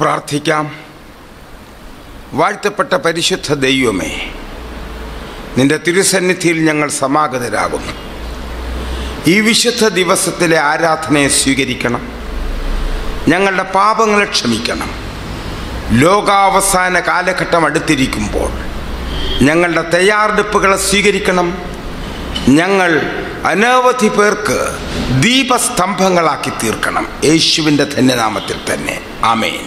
പ്രാർത്ഥിക്കാം. വാഴ്ത്തപ്പെട്ട പരിശുദ്ധ ദൈവമേ, നിന്റെ തിരുസന്നിധിയിൽ ഞങ്ങൾ സമാഗതരാകുന്നു. ഈ വിശുദ്ധ ദിവസത്തിലെ ആരാധനയെ സ്വീകരിക്കണം. ഞങ്ങളുടെ പാപങ്ങളെ ക്ഷമിക്കണം. ലോകാവസാന കാലഘട്ടം അടുത്തിരിക്കുമ്പോൾ ഞങ്ങളുടെ തയ്യാറെടുപ്പുകളെ സ്വീകരിക്കണം. ഞങ്ങൾ അനവധി പേർക്ക് ദീപസ്തംഭങ്ങളാക്കി തീർക്കണം. യേശുവിൻ്റെ ധന്യനാമത്തിൽ തന്നെ ആമേൻ.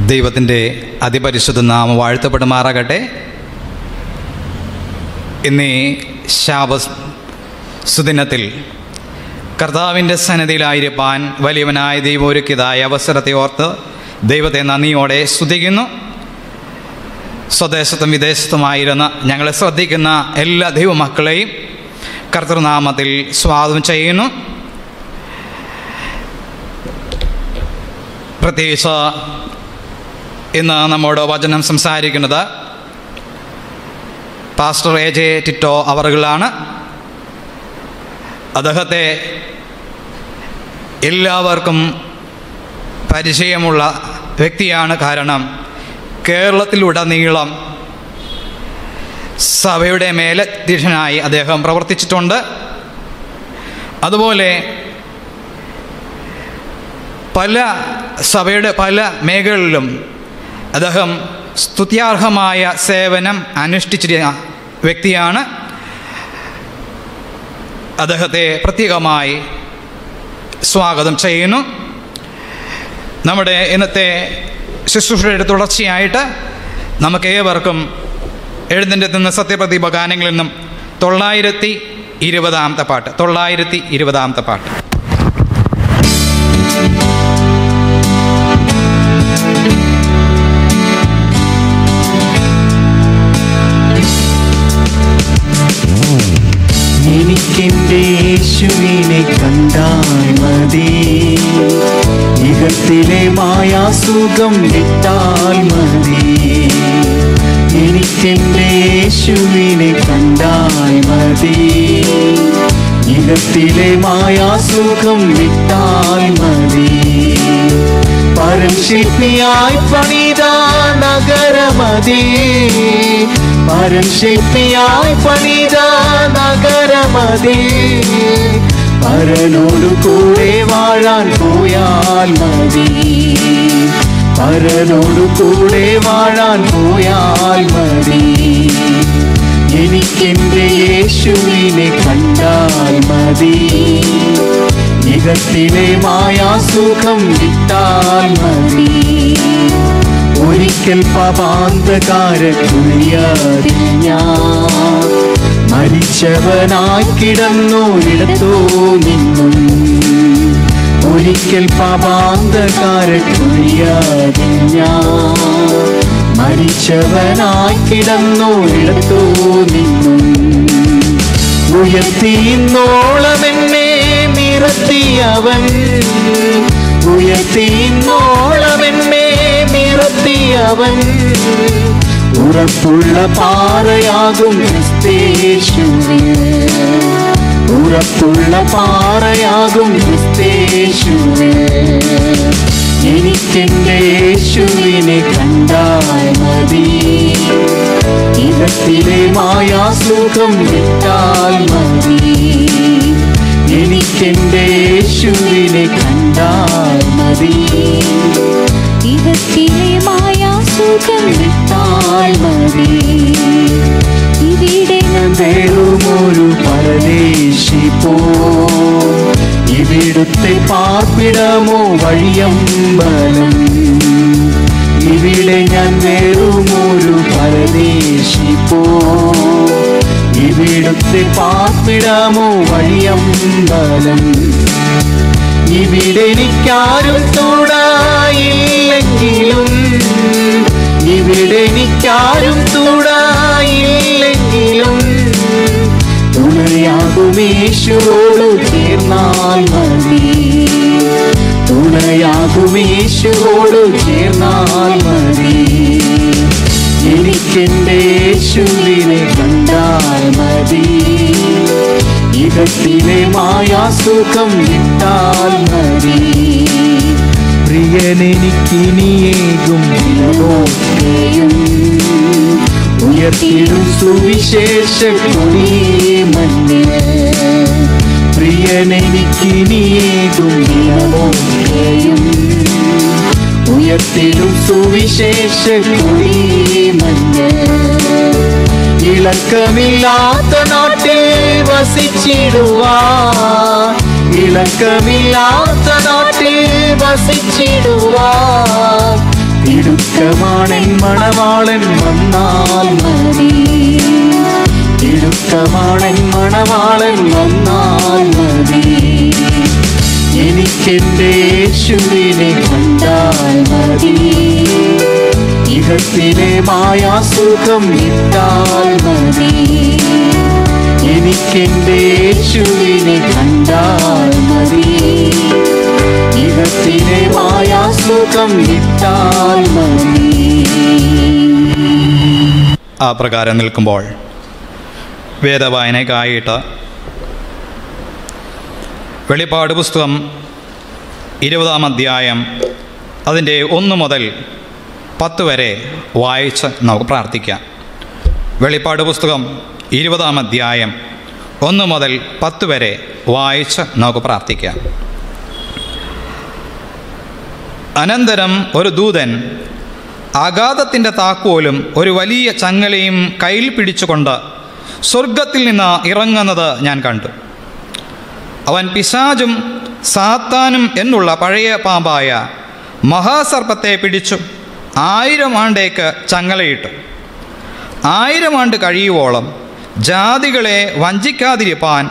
ദൈവത്തിൻ്റെ അതിപരിശുദ്ധ നാമം വാഴ്ത്തപ്പെടുമാറാകട്ടെ. ഇന്നീ ശാബത്ത് സുദിനത്തിൽ കർത്താവിൻ്റെ സന്നിധിയിലായിരിക്കാൻ വലിയവനായ ദൈവം ഒരുക്കിയതായ അവസരത്തെ ഓർത്ത് ദൈവത്തെ നന്ദിയോടെ സ്തുതിക്കുന്നു. സ്വദേശത്തും വിദേശത്തുമായിരുന്ന ഞങ്ങളെ ശ്രദ്ധിക്കുന്ന എല്ലാ ദൈവമക്കളെയും കർത്തൃനാമത്തിൽ സ്വാഗതം ചെയ്യുന്നു. പ്രത്യേകിച്ച് ഇന്ന് നമ്മോട് വചനം സംസാരിക്കുന്നത് പാസ്റ്റർ AJ ടിറ്റോ അവറുകളാണ്. അദ്ദേഹത്തെ എല്ലാവർക്കും പരിചയമുള്ള വ്യക്തിയാണ്. കാരണം കേരളത്തിലുടനീളം സഭയുടെ മേലധ്യക്ഷനായി അദ്ദേഹം പ്രവർത്തിച്ചിട്ടുണ്ട്. അതുപോലെ സഭയുടെ പല മേഖലകളിലും അദ്ദേഹം സ്തുത്യാർഹമായ സേവനം അനുഷ്ഠിച്ചിരുന്ന വ്യക്തിയാണ്. അദ്ദേഹത്തെ പ്രത്യേകമായി സ്വാഗതം ചെയ്യുന്നു. നമ്മുടെ ഇന്നത്തെ ശുശ്രൂഷയുടെ തുടർച്ചയായിട്ട് നമുക്ക് ഏവർക്കും എഴുന്നേൽക്കുന്ന സത്യപ്രതിഭ ഗാനങ്ങളിൽ നിന്നും 920 പാട്ട് 920 പാട്ട്. എനിക്കെന്റെ യേശുവിനെ കണ്ടാൽ മതി, ഇഹത്തിലെ മായാസുഖം വിട്ടാൽ മതി. എനിക്കെന്റെ യേശുവിനെ കണ്ടാൽ മതി, ഇഹത്തിലെ മായാസുഖം വിട്ടാൽ മതി. പരം ശില്പിയായി പണിത നഗരമതി, പരം ശില്പിയായി പണിത നഗരമതി. പരനോടു കൂടെ വാഴാൻ പോയാൽ മതി, പരനോടു കൂടെ വാഴാൻ പോയാൽ മതി. എനിക്കെന്റെ യേശുവിനെ കണ്ടാൽ മതി, ഇഹത്തിലെ മായാസുഖം വിട്ടാൽ മതി. ഒരിക്കൽ പാപാന്തകാരക്കുഴിയാതിൽ ഞാൻ മരിച്ചവനായി കിടന്നു ഇടത്തോ നിന്നും. ഒരിക്കൽ പാപാന്തകാരക്കുഴിയാതിൽ ഞാൻ മരിച്ചവനായി കിടന്നു ഇടത്തോ നിന്നും. ഉയർത്തിയിന്നോളമെന്നെ നിറത്തിയവൻ, ഉയർത്തിയിന്നോളമെന്നെ നിറത്തിയവൻ. ഉറപ്പുള്ള പാറയാകും ക്രിസ്തേശുവിൽ, ഉറപ്പുള്ള പാറയാകും ക്രിസ്തേശുവിൽ. എനിക്കെന്റെ യേശുവിനെ കണ്ടാൽ മതി, ഇഹത്തിലെ മായാസുഖം വിട്ടാൽ മതി. എനിക്കെന്റെ യേശുവിനെ കണ്ടാൽ മതി, ഇഹത്തിലെ മായാസുഖം വിട്ടാൽ മതി. ഇവിടെ വേറുമൊരു പരദേശി പോ, ഇവിടുത്തെ പാർപ്പിടമോ വഴിയമ്പലം. ഇവിടെ ഞാൻ വേറുമൊരു പരദേശി പോ, ഇവിടുത്തെ പാർപ്പിടമോ വഴിയമ്പലം. ഇവിടെ എനിക്കാരും തുണയില്ലെങ്കിലും, ഇവിടെ എനിക്കാരും തുണയില്ലെങ്കിലും, തുണയാകും യേശുവോടു ചേർന്നാൽ മതി, തുണയാകും യേശുവോടു ചേർന്നാൽ മതി. എനിക്കെന്റെ യേശുവിനെ കണ്ടാൽ മതി, ഇഹത്തിലെ മായാസുഖം വിട്ടാൽ മതി. പ്രിയനെനിക്കിനിയേകും വിലവൊക്കെയും ഉയർത്തിടും സുവിശേഷ കൊടി മണ്ണിൽ. പ്രിയനെനിക്കിനിയേകും വിലവൊക്കെയും ഉയർത്തിടും സുവിശേഷ കൊടി മണ്ണിൽ. ഇളക്കമില്ലാത്ത നാട്ടിൽ വസിച്ചിടുവാൻ, ഇളക്കമില്ലാത്ത നാട്ടിൽ വസിച്ചിടുവാൻ. തിടുക്കമാണെൻ മണവാളൻ വന്നാൽ മതി, തിടുക്കമാണെൻ മണവാളൻ വന്നാൽ മതി. എനിക്കെന്റെ യേശുവിനെ കണ്ടാൽ മതി, ഇഹത്തിലെ മായാസുഖം വിട്ടാൽ മതി. എനിക്കെന്റെ യേശുവിനെ കണ്ടാൽ മതി, ഇഹത്തിലെ മായാസുഖം വിട്ടാൽ മതി. ആ പ്രകാരം നിൽക്കുമ്പോൾ വേദവായനയ്ക്കായിട്ട് വെളിപ്പാട് പുസ്തകം 20 അധ്യായം അതിൻ്റെ 1 മുതൽ 10 വരെ വായിച്ച് നമുക്ക് പ്രാർത്ഥിക്കാം. വെളിപ്പാട് പുസ്തകം 20 അധ്യായം 1 മുതൽ 10 വരെ വായിച്ച് നമുക്ക് പ്രാർത്ഥിക്കാം. അനന്തരം ഒരു ദൂതൻ അഗാധത്തിൻ്റെ താക്കോലും ഒരു വലിയ ചങ്ങലയും കയ്യിൽ പിടിച്ചുകൊണ്ട് സ്വർഗത്തിൽ നിന്ന് ഇറങ്ങുന്നത് ഞാൻ കണ്ടു. അവൻ പിശാചും സാത്താനും എന്നുള്ള പഴയ പാമ്പായ മഹാസർപ്പത്തെ പിടിച്ചു 1000 ആണ്ടേക്ക് ചങ്ങലയിട്ടു. 1000 ആണ്ട് കഴിയുവോളം ജാതികളെ വഞ്ചിക്കാതിരിപ്പാൻ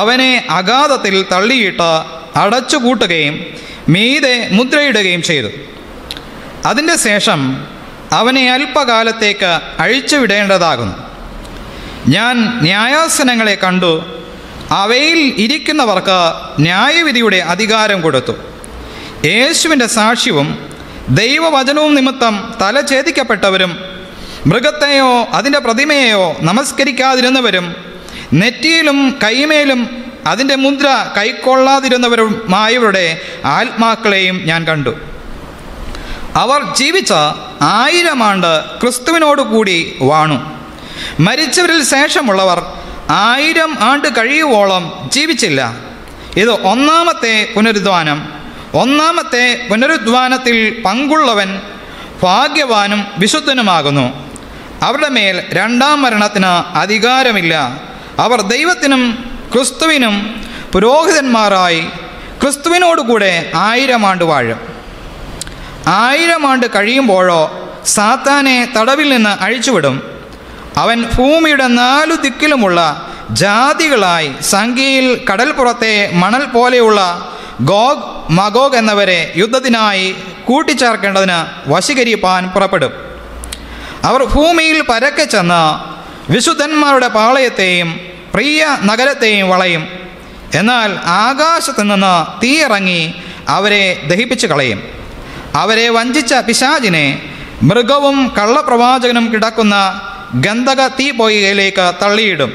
അവനെ അഗാധത്തിൽ തള്ളിയിട്ട് അടച്ചുപൂട്ടുകയും മീതെ മുദ്രയിടുകയും ചെയ്തു. അതിൻ്റെ ശേഷം അവനെ അല്പകാലത്തേക്ക് അഴിച്ചുവിടേണ്ടതാകുന്നു. ഞാൻ ന്യായാസനങ്ങളെ കണ്ടു. അവയിൽ ഇരിക്കുന്നവർക്ക് ന്യായവിധിയുടെ അധികാരം കൊടുത്തു. യേശുവിൻ്റെ സാക്ഷ്യവും ദൈവവചനവും നിമിത്തം തല ഛേദിക്കപ്പെട്ടവരും മൃഗത്തെയോ അതിൻ്റെ പ്രതിമയെയോ നമസ്കരിക്കാതിരുന്നവരും നെറ്റിയിലും കൈമേലും അതിൻ്റെ മുദ്ര കൈക്കൊള്ളാതിരുന്നവരുമായവരുടെ ആത്മാക്കളെയും ഞാൻ കണ്ടു. അവർ ജീവിച്ച 1000 ആണ്ട് ക്രിസ്തുവിനോട് കൂടി വാണു. മരിച്ചവരിൽ ശേഷമുള്ളവർ 1000 ആണ്ട് കഴിയുവോളം ജീവിച്ചില്ല. ഇത് ഒന്നാമത്തെ പുനരുദ്ധാനം. ഒന്നാമത്തെ പുനരുദ്ധാനത്തിൽ പങ്കുള്ളവൻ ഭാഗ്യവാനും വിശുദ്ധനുമാകുന്നു. അവരുടെ മേൽ രണ്ടാം മരണത്തിന് അധികാരമില്ല. അവർ ദൈവത്തിനും ക്രിസ്തുവിനും പുരോഹിതന്മാരായി ക്രിസ്തുവിനോടുകൂടെ 1000 ആണ്ട് വാഴും. 1000 ആണ്ട് കഴിയുമ്പോഴോ സാത്താനെ തടവിൽ നിന്ന് അഴിച്ചുവിടും. അവൻ ഭൂമിയുടെ 4 ദിക്കിലുമുള്ള ജാതികളായി സംഖ്യയിൽ കടൽപ്പുറത്തെ മണൽ പോലെയുള്ള ഗോഗ് മഗോഗ് എന്നവരെ യുദ്ധത്തിനായി കൂട്ടിച്ചേർക്കേണ്ടതിന് വശീകരിപ്പാൻ പുറപ്പെടും. അവർ ഭൂമിയിൽ പരക്കെ ചെന്ന് വിശുദ്ധന്മാരുടെ പാളയത്തെയും പ്രിയ നഗരത്തെയും വളയും. എന്നാൽ ആകാശത്തു നിന്ന് തീ ഇറങ്ങി അവരെ ദഹിപ്പിച്ചു കളയും. അവരെ വഞ്ചിച്ച പിശാചിനെ മൃഗവും കള്ളപ്രവാചകനും കിടക്കുന്ന ഗന്ധക തീപ്പൊയ്കയിലേക്ക് തള്ളിയിടും.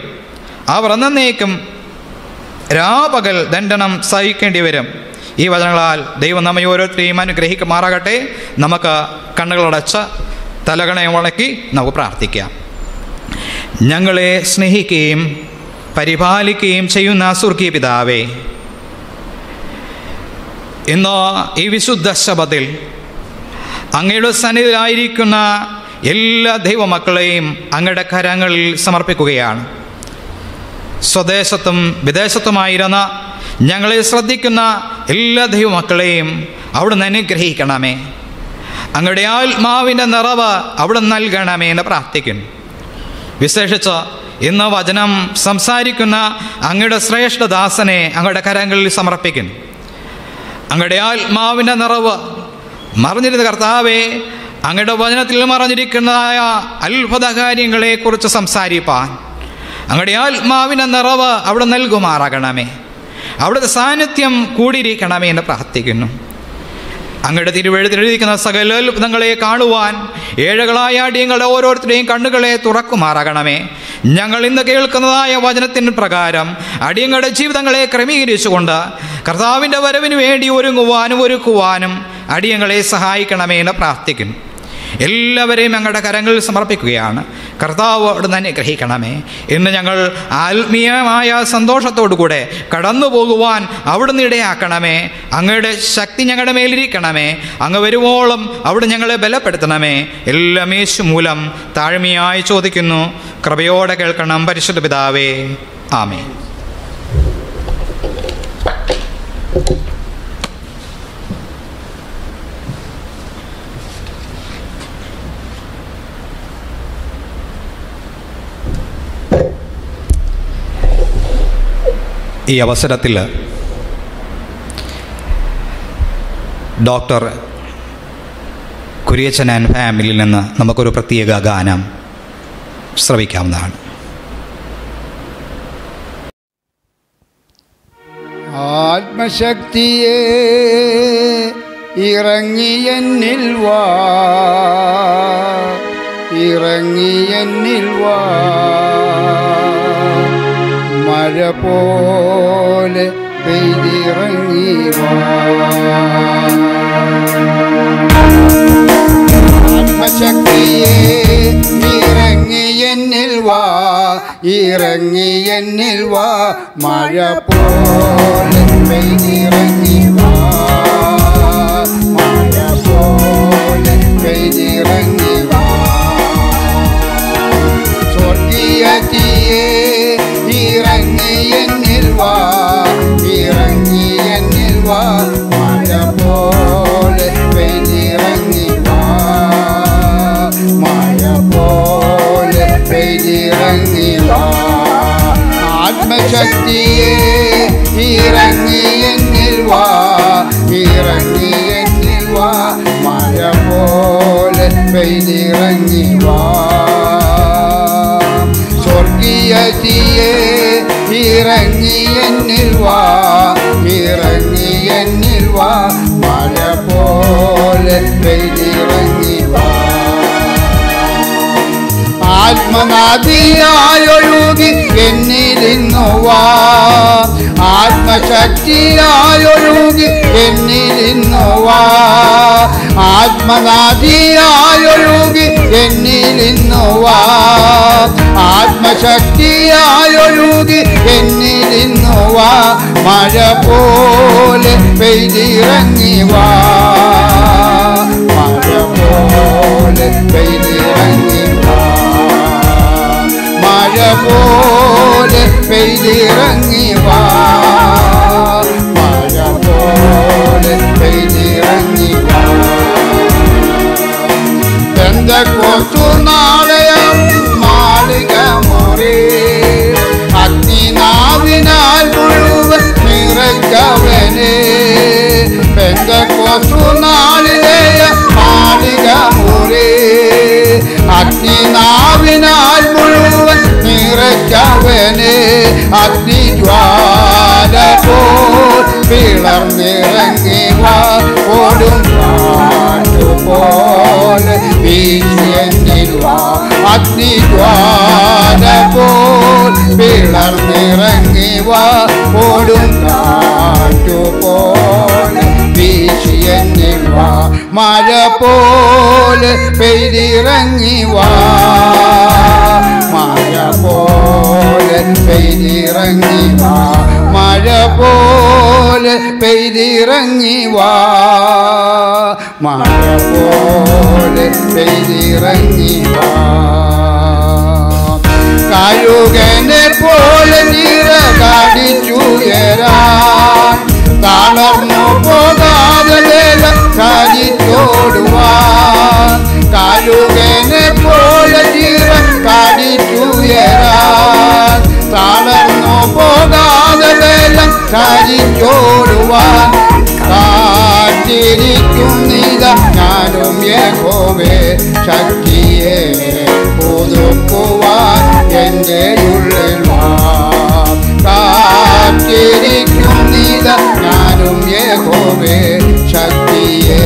അവർ എന്നേക്കും രാപകൽ ദണ്ഡനം സഹിക്കേണ്ടി വരും. ഈ വചനങ്ങളാൽ ദൈവം നമ്മെ ഓരോരുത്തരെയും അനുഗ്രഹിക്കുമാറാകട്ടെ. നമുക്ക് കണ്ണുകളടച്ച് തലകളെ വളക്കി നമുക്ക് പ്രാർത്ഥിക്കാം. ഞങ്ങളെ സ്നേഹിക്കുകയും പരിപാലിക്കുകയും ചെയ്യുന്ന സ്വർഗീയ പിതാവേ, ഇന്ന് ഈ വിശുദ്ധ ശബത്തിൽ അങ്ങയുടെ സന്നിധിയിലായിരിക്കുന്ന എല്ലാ ദൈവമക്കളെയും അങ്ങയുടെ കരങ്ങളിൽ സമർപ്പിക്കുകയാണ്. സ്വദേശത്തും വിദേശത്തുമായിരുന്ന ഞങ്ങളെ ശ്രദ്ധിക്കുന്ന എല്ലാ ദൈവമക്കളെയും അവിടുന്ന് അനുഗ്രഹിക്കണമേ. അങ്ങയുടെ ആത്മാവിൻ്റെ നിറവ് അവിടുന്ന് നൽകണമേ എന്ന് പ്രാർത്ഥിക്കുന്നു. വിശേഷിച്ച് ഇന്ന് വചനം സംസാരിക്കുന്ന അങ്ങയുടെ ശ്രേഷ്ഠദാസനെ അങ്ങയുടെ കരങ്ങളിൽ സമർപ്പിക്കുന്നു. അങ്ങയുടെ ആത്മാവിൻ്റെ നിറവ് മറിഞ്ഞിരുന്ന കർത്താവേ, അങ്ങയുടെ വചനത്തിൽ മറഞ്ഞിരിക്കുന്നതായ അത്ഭുത കാര്യങ്ങളെക്കുറിച്ച് സംസാരിപ്പാൻ അങ്ങയുടെ ആത്മാവിൻ്റെ നിറവ് അവിടെ നൽകുമാറാകണമേ. അവിടുത്തെ സാന്നിധ്യം കൂടിയിരിക്കണമേ എന്ന് പ്രാർത്ഥിക്കുന്നു. അങ്ങയുടെ തിരുവെഴുത്തിലിരിക്കുന്ന സകല അത്ഭുതങ്ങളെ കാണുവാൻ ഏഴകളായ അടിയങ്ങളുടെ ഓരോരുത്തരുടെയും കണ്ണുകളെ തുറക്കുമാറാകണമേ. ഞങ്ങൾ ഇന്ന് കേൾക്കുന്നതായ വചനത്തിന് പ്രകാരം അടിയങ്ങളുടെ ജീവിതങ്ങളെ ക്രമീകരിച്ചുകൊണ്ട് കർത്താവിൻ്റെ വരവിന് വേണ്ടി ഒരുക്കുവാനും അടിയങ്ങളെ സഹായിക്കണമേ എന്ന് പ്രാർത്ഥിക്കുന്നു. എല്ലാവരെയും ഞങ്ങളുടെ കരങ്ങളിൽ സമർപ്പിക്കുകയാണ്. കർത്താവ് അവിടുന്ന് അനുഗ്രഹിക്കണമേ. ഇന്ന് ഞങ്ങൾ ആത്മീയമായ സന്തോഷത്തോടു കൂടെ കടന്നു പോകുവാൻ അവിടുന്ന് ഇടയാക്കണമേ. അങ്ങയുടെ ശക്തി ഞങ്ങളുടെ മേലിരിക്കണമേ. അങ്ങ് വരുവോളം അവിടെ ഞങ്ങളെ ബലപ്പെടുത്തണമേ. എല്ലാം യേശു മൂലം താഴ്മയായി ചോദിക്കുന്നു. കൃപയോടെ കേൾക്കണം പരിശുദ്ധ പിതാവേ. ആമേൻ. ഈ അവസരത്തിൽ ഡോക്ടർ കുര്യച്ചൻ ആൻഡ് ഫാമിലിയിൽ നിന്ന് നമുക്കൊരു പ്രത്യേക ഗാനം ശ്രവിക്കാവുന്നതാണ്. ആത്മശക്തിയെ ഇറങ്ങിയെന്നിൽ വാ, ഇറങ്ങിയെന്നിൽ വാ, മഴ പോലെ പെയ്തിറങ്ങി വാ. ആത്മശക്തിയെ ഇറങ്ങിയെന്നിൽ വാ, ഇറങ്ങിയെന്നിൽ വാ, മഴ പോലെ പെയ്തിറങ്ങി വാ, മഴ പോലെ പെയ്തിറങ്ങി വാ. സ്വർഗീയ തീയെ ആത്മശക്തിയെ ഇറങ്ങി എന്നിൽ വാ, ഇറങ്ങി എന്നിൽ വാ, മഴ പോലെ പെയ്തിറങ്ങി വാ. സ്വർഗീയ തീയെ ഇറങ്ങി എന്നിൽ വാ, ഇറങ്ങി എന്നിൽ വാ, മഴ പോലെ പെയ്തിറങ്ങി വാ. ആത്മനാദിയായൊഴുകി എന്നിലിന്നു വാ, ആത്മശക്തിയായൊഴുകി എന്നിലിന്നു വാ, ആത്മനാദിയായൊഴുകി എന്നിലിന്നു വാ, ആത്മശക്തിയായൊഴുകി എന്നിലിന്നു വാ, മഴ പോലെ പെയ്തിറങ്ങി വാ, മഴ പോലെ പെയ്തിറങ്ങി വാ, മഴ പോലെ പെയ്തിറങ്ങി വാ, മഴ പോലെ പെയ്തിറങ്ങി വാ. പെന്തക്കോസ്തു നാളെയും മാളിക മുറി അഗ്നിനാവിനാൽ മുഴുവൻ നിറയ്ക്കവനെ. പെന്തക്കോസ്തു നാളിലെയ മാളിക മുറി അഗ്നിനാവിനാൽ മുഴുവൻ നിറയ്ക്കവനെ. അഗ്നിജ്വാല പോൽ പിളർന്നിറങ്ങി വാ, കൊടും കാറ്റുപോലെ വീശി എന്നിൽ വാ. അഗ്നിജ്വാല പോൽ പിളർന്നിറങ്ങി വാ, കൊടും കാറ്റുപോലെ വീശി എന്നിൽ വാ, മഴ പോലെ പെയ്തിറങ്ങി വാ, മഴ പോലെ പെയ്തിറങ്ങി വാ, മഴ പോലെ പെയ്തിറങ്ങി വാ, മഴ പോലെ പെയ്തിറങ്ങി വാ. കഴുകനെ പോലെ നിറകടിച്ചുയരാൻ, തളർന്നു പോകാതെ വേഗം കരിച്ചോടുവാൻ. കഴുകനെ പോലെ നിറകടിച്ചുയരാൻ, തളർന്നു പോകാതെ വേഗം കരിച്ചോടുവാൻ. കാത്തിരിക്കുന്നിത ഞാനും യഹോവേ, ശക്തിയെ പുതുക്കുവാൻ എൻ്റെ ഉള്ളിൽ വാ. കാത്തിരിക്കുന്നിത ഞാനും യഹോവേ, ശക്തിയെ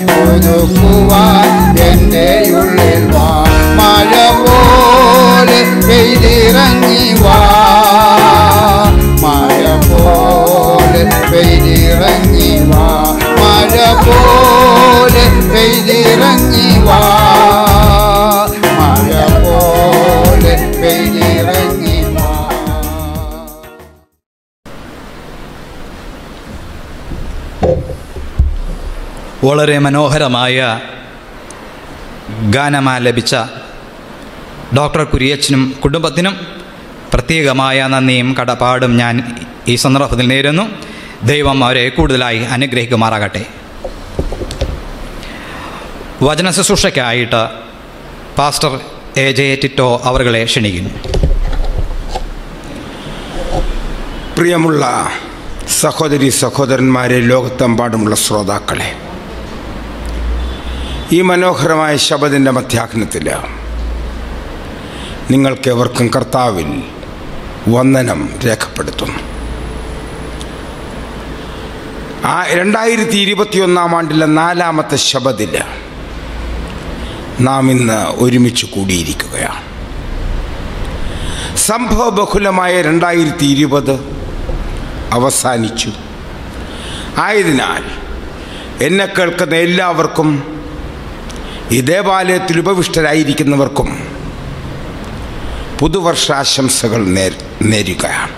പുതുക്കുവാൻ എൻ്റെ ഉള്ളിൽ വാ. മഴ പോലെ പെയ്തിറങ്ങി വാ, മഴ പോലെ പെയ്തിറങ്ങി വാ, മഴ പോലെ പെയ്തിറങ്ങി വാ, മഴ പോലെ പെയ്തിറങ്ങി വാ. വളരെ മനോഹരമായ ഗാനമാലപിച്ച ഡോക്ടർ കുര്യച്ചനും കുടുംബത്തിനും പ്രത്യേകമായ നന്ദിയും കടപ്പാടും ഞാൻ ഈ സന്ദർഭത്തിൽ നേരുന്നു. ദൈവം അവരെ കൂടുതലായി അനുഗ്രഹിക്കുമാറാകട്ടെ. വചന ശുശ്രൂഷയ്ക്കായിട്ട് പാസ്റ്റർ AJ ടിറ്റോ അവരുകളെ ക്ഷണിക്കുന്നു. പ്രിയമുള്ള സഹോദരി സഹോദരന്മാരെ, ലോകത്തെമ്പാടുമുള്ള ശ്രോതാക്കളെ, ഈ മനോഹരമായ ശബദിൻ്റെ മധ്യാഹ്നത്തിൽ നിങ്ങൾക്കേവർക്കും കർത്താവിൽ വന്ദനം രേഖപ്പെടുത്തുന്നു. 2021 ആണ്ടിലെ 4ാമത്തെ ശബദിൽ നാം ഇന്ന് ഒരുമിച്ച് കൂടിയിരിക്കുകയാണ്. സംഭവബഹുലമായ 2020 അവസാനിച്ചു. ആയതിനാൽ എന്നെ കേൾക്കുന്ന എല്ലാവർക്കും, ഈ ദേവാലയത്തിൽ ഉപവിഷ്ടരായിരിക്കുന്നവർക്കും പുതുവർഷാശംസകൾ നേരുകയാണ്.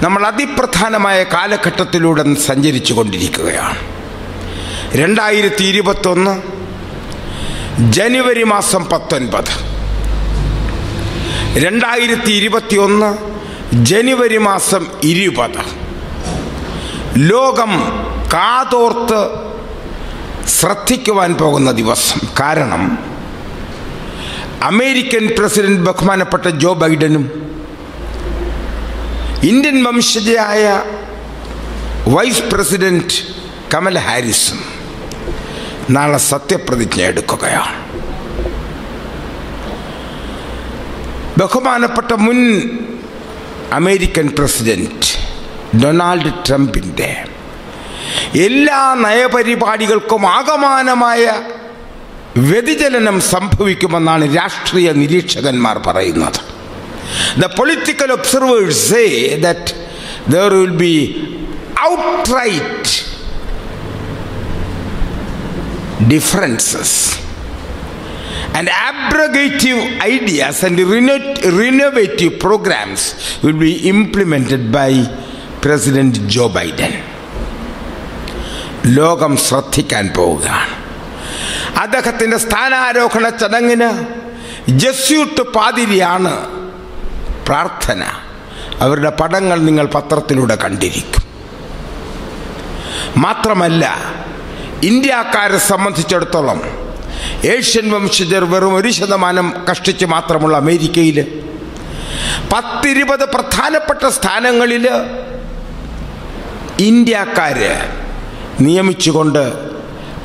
നമ്മൾ അതിപ്രധാനമായ കാലഘട്ടത്തിലൂടെ സഞ്ചരിച്ചു കൊണ്ടിരിക്കുകയാണ്. 2021 ജനുവരി മാസം 19, 2021 ജനുവരി മാസം 20. ലോകം കാതോർത്ത് ശ്രദ്ധിക്കുവാൻ പോകുന്ന ദിവസം. കാരണം അമേരിക്കൻ പ്രസിഡന്റ് ബഹുമാനപ്പെട്ട ജോ ബൈഡനും ഇന്ത്യൻ വംശജയായ വൈസ് പ്രസിഡന്റ് കമല ഹാരിസും നാളെ സത്യപ്രതിജ്ഞ എടുക്കുകയാണ്. ബഹുമാനപ്പെട്ട മുൻ അമേരിക്കൻ പ്രസിഡന്റ് ഡൊണാൾഡ് ട്രംപിൻ്റെ എല്ലാ നയപരിപാടികൾക്കും ആകമാനമായ വ്യതിചലനം സംഭവിക്കുമെന്നാണ് രാഷ്ട്രീയ നിരീക്ഷകന്മാർ പറയുന്നത്. The political observers say that there will be outright differences and abrogative ideas and renovative programs will be implemented by President Joe Biden. ലോകം ശ്രദ്ധിക്കാൻ പോവുകയാണ്. അദ്ദേഹത്തിൻ്റെ സ്ഥാനാരോഹണ ചടങ്ങിന് ജസ്യൂട്ട് പാതിരിയാണ് പ്രാർത്ഥന. അവരുടെ പടങ്ങൾ നിങ്ങൾ പത്രത്തിലൂടെ കണ്ടിരിക്കും. മാത്രമല്ല, ഇന്ത്യക്കാരെ സംബന്ധിച്ചിടത്തോളം ഏഷ്യൻ വംശജർ വെറും 1% കഷ്ടിച്ച് മാത്രമുള്ള അമേരിക്കയിൽ 10-20 പ്രധാനപ്പെട്ട സ്ഥാനങ്ങളിൽ ഇന്ത്യക്കാരെ നിയമിച്ചുകൊണ്ട്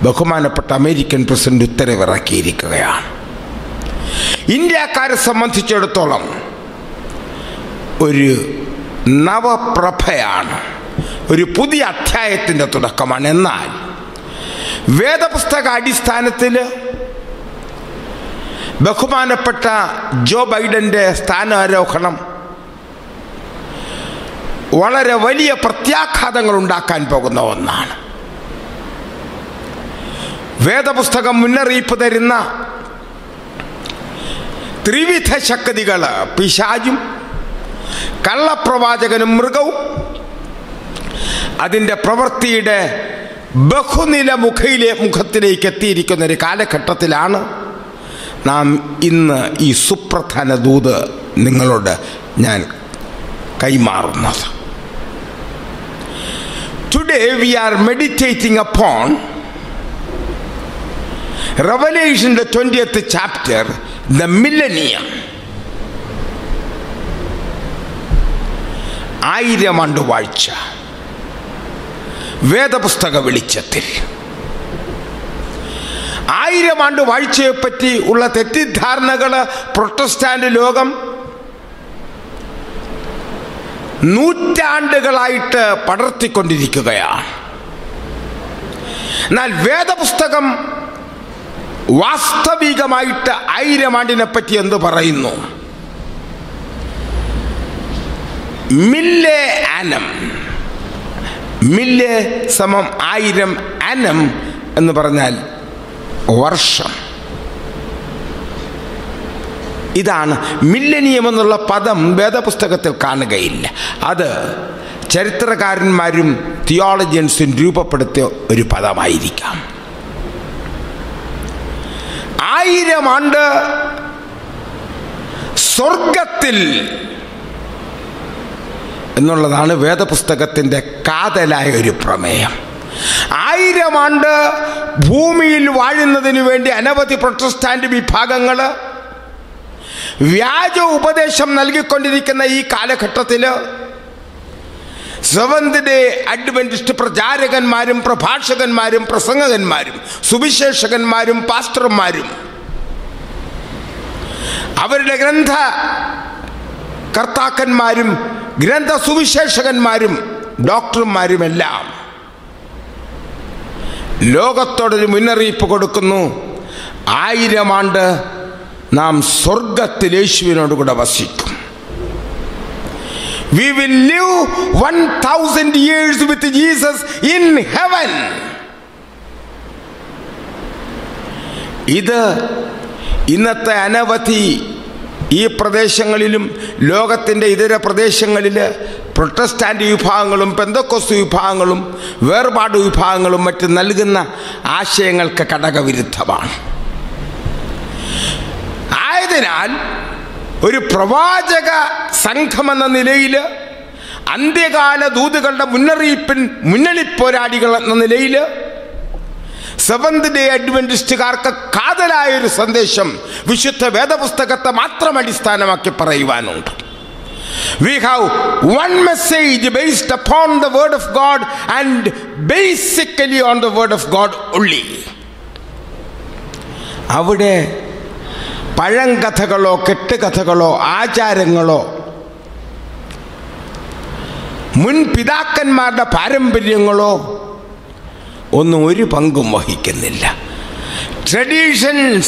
ബഹുമാനപ്പെട്ട അമേരിക്കൻ പ്രസിഡന്റ് ഉത്തരവിറക്കിയിരിക്കുകയാണ്. ഇന്ത്യക്കാരെ സംബന്ധിച്ചിടത്തോളം ഒരു നവപ്രഭയാണ്, ഒരു പുതിയ അധ്യായത്തിൻ്റെ തുടക്കമാണ്. എന്നാൽ വേദപുസ്തക അടിസ്ഥാനത്തിൽ ബഹുമാനപ്പെട്ട ജോ ബൈഡൻ്റെ സ്ഥാനാരോഹണം വളരെ വലിയ പ്രത്യാഘാതങ്ങൾ ഉണ്ടാക്കാൻ പോകുന്ന ഒന്നാണ്. വേദപുസ്തകം മുന്നറിയിപ്പ് തരുന്ന ത്രിവിധ ശക്തികൾ, പിശാചും കള്ളപ്രവാചകനും മൃഗവും അതിൻ്റെ പ്രവൃത്തിയുടെ ബഹുനില മുഖത്തിലേക്ക് എത്തിയിരിക്കുന്ന ഒരു കാലഘട്ടത്തിലാണ് നാം ഇന്ന് ഈ സുപ്രധാന ദൂത് നിങ്ങളോട് ഞാൻ കൈമാറുന്നത്. Today we are meditating upon Revelation, the 20th chapter, the millennium. 1000 ആണ്ട് വാഴ്ച വേദപുസ്തക വെളിച്ചത്തിൽ. 1000 ആണ്ട് വാഴ്ചയെപ്പറ്റി ഉള്ള തെറ്റിദ്ധാരണകൾ പ്രൊട്ടസ്റ്റാന്റ് ലോകം നൂറ്റാണ്ടുകളായിട്ട് പടർത്തിക്കൊണ്ടിരിക്കുകയാണ്. എന്നാൽ വേദപുസ്തകം വാസ്തവികമായിട്ട് 1000 ആണ്ടിനെ പറ്റി എന്ത് പറയുന്നു? മില്ലെ ആനം, മില്ലെ സമം 1000, ആനം എന്ന് പറഞ്ഞാൽ വർഷം. ഇതാണ് മില്ലനിയം എന്നുള്ള പദം വേദപുസ്തകത്തിൽ കാണുകയില്ല. അത് ചരിത്രകാരന്മാരും തിയോളജിയൻസും രൂപപ്പെടുത്തിയ ഒരു പദമായിരിക്കാം. 1000 ആണ്ട് സ്വർഗത്തിൽ എന്നുള്ളതാണ് വേദപുസ്തകത്തിൻ്റെ കാതലായ ഒരു പ്രമേയം. 1000 ആണ്ട് ഭൂമിയിൽ വാഴുന്നതിന് വേണ്ടി അനവധി പ്രൊട്ടസ്റ്റാന്റ് വിഭാഗങ്ങൾ വ്യാജ ഉപദേശം നൽകിക്കൊണ്ടിരിക്കുന്ന ഈ കാലഘട്ടത്തിൽ സെവന്ത് ഡേ അഡ്വന്റിസ്റ്റ് പ്രചാരകന്മാരും പ്രഭാഷകന്മാരും പ്രസംഗകന്മാരും സുവിശേഷകന്മാരും പാസ്റ്റർമാരും അവരുടെ ഗ്രന്ഥ കർത്താക്കന്മാരും ഗ്രന്ഥ സുവിശേഷകന്മാരും ഡോക്ടർമാരുമെല്ലാം ലോകത്തോടൊരു മുന്നറിയിപ്പ് കൊടുക്കുന്നു. 1000 ആണ്ട് നാം സ്വർഗത്തിൽ യേശുവിനോടുകൂടെ വസിക്കും. We will live 1000 years with Jesus in heaven. ഇത് ഇന്നത്തെ അനവധി ഈ പ്രദേശങ്ങളിലും ലോകത്തിൻ്റെ ഇതര പ്രദേശങ്ങളിൽ പ്രൊട്ടസ്റ്റാന്റ് വിഭാഗങ്ങളും പെന്തക്കോസ്ത് വിഭാഗങ്ങളും വേർപാട് വിഭാഗങ്ങളും മറ്റും നൽകുന്ന ആശയങ്ങൾക്ക് കടകവിരുദ്ധമാണ്. ആയതിനാൽ ഒരു പ്രവാചക സംഘമെന്ന നിലയിൽ അന്ത്യകാല ദൂതുകളുടെ മുന്നണിപ്പോരാളികൾ എന്ന നിലയിൽ സെവന്ത് ഡേ അഡ്വന്റിസ്റ്റുകാർക്ക് കാതലായൊരു സന്ദേശം വിശുദ്ധ വേദപുസ്തകത്തെ മാത്രം അടിസ്ഥാനമാക്കി പറയുവാനുണ്ട്. We have one message based upon the word of God and basically on the word of God only. അവിടെ പഴങ്കഥകളോ കെട്ടുകഥകളോ ആചാരങ്ങളോ മുൻ പിതാക്കന്മാരുടെ പാരമ്പര്യങ്ങളോ ഒന്നും ഒരു പങ്കും വഹിക്കുന്നില്ല. Traditions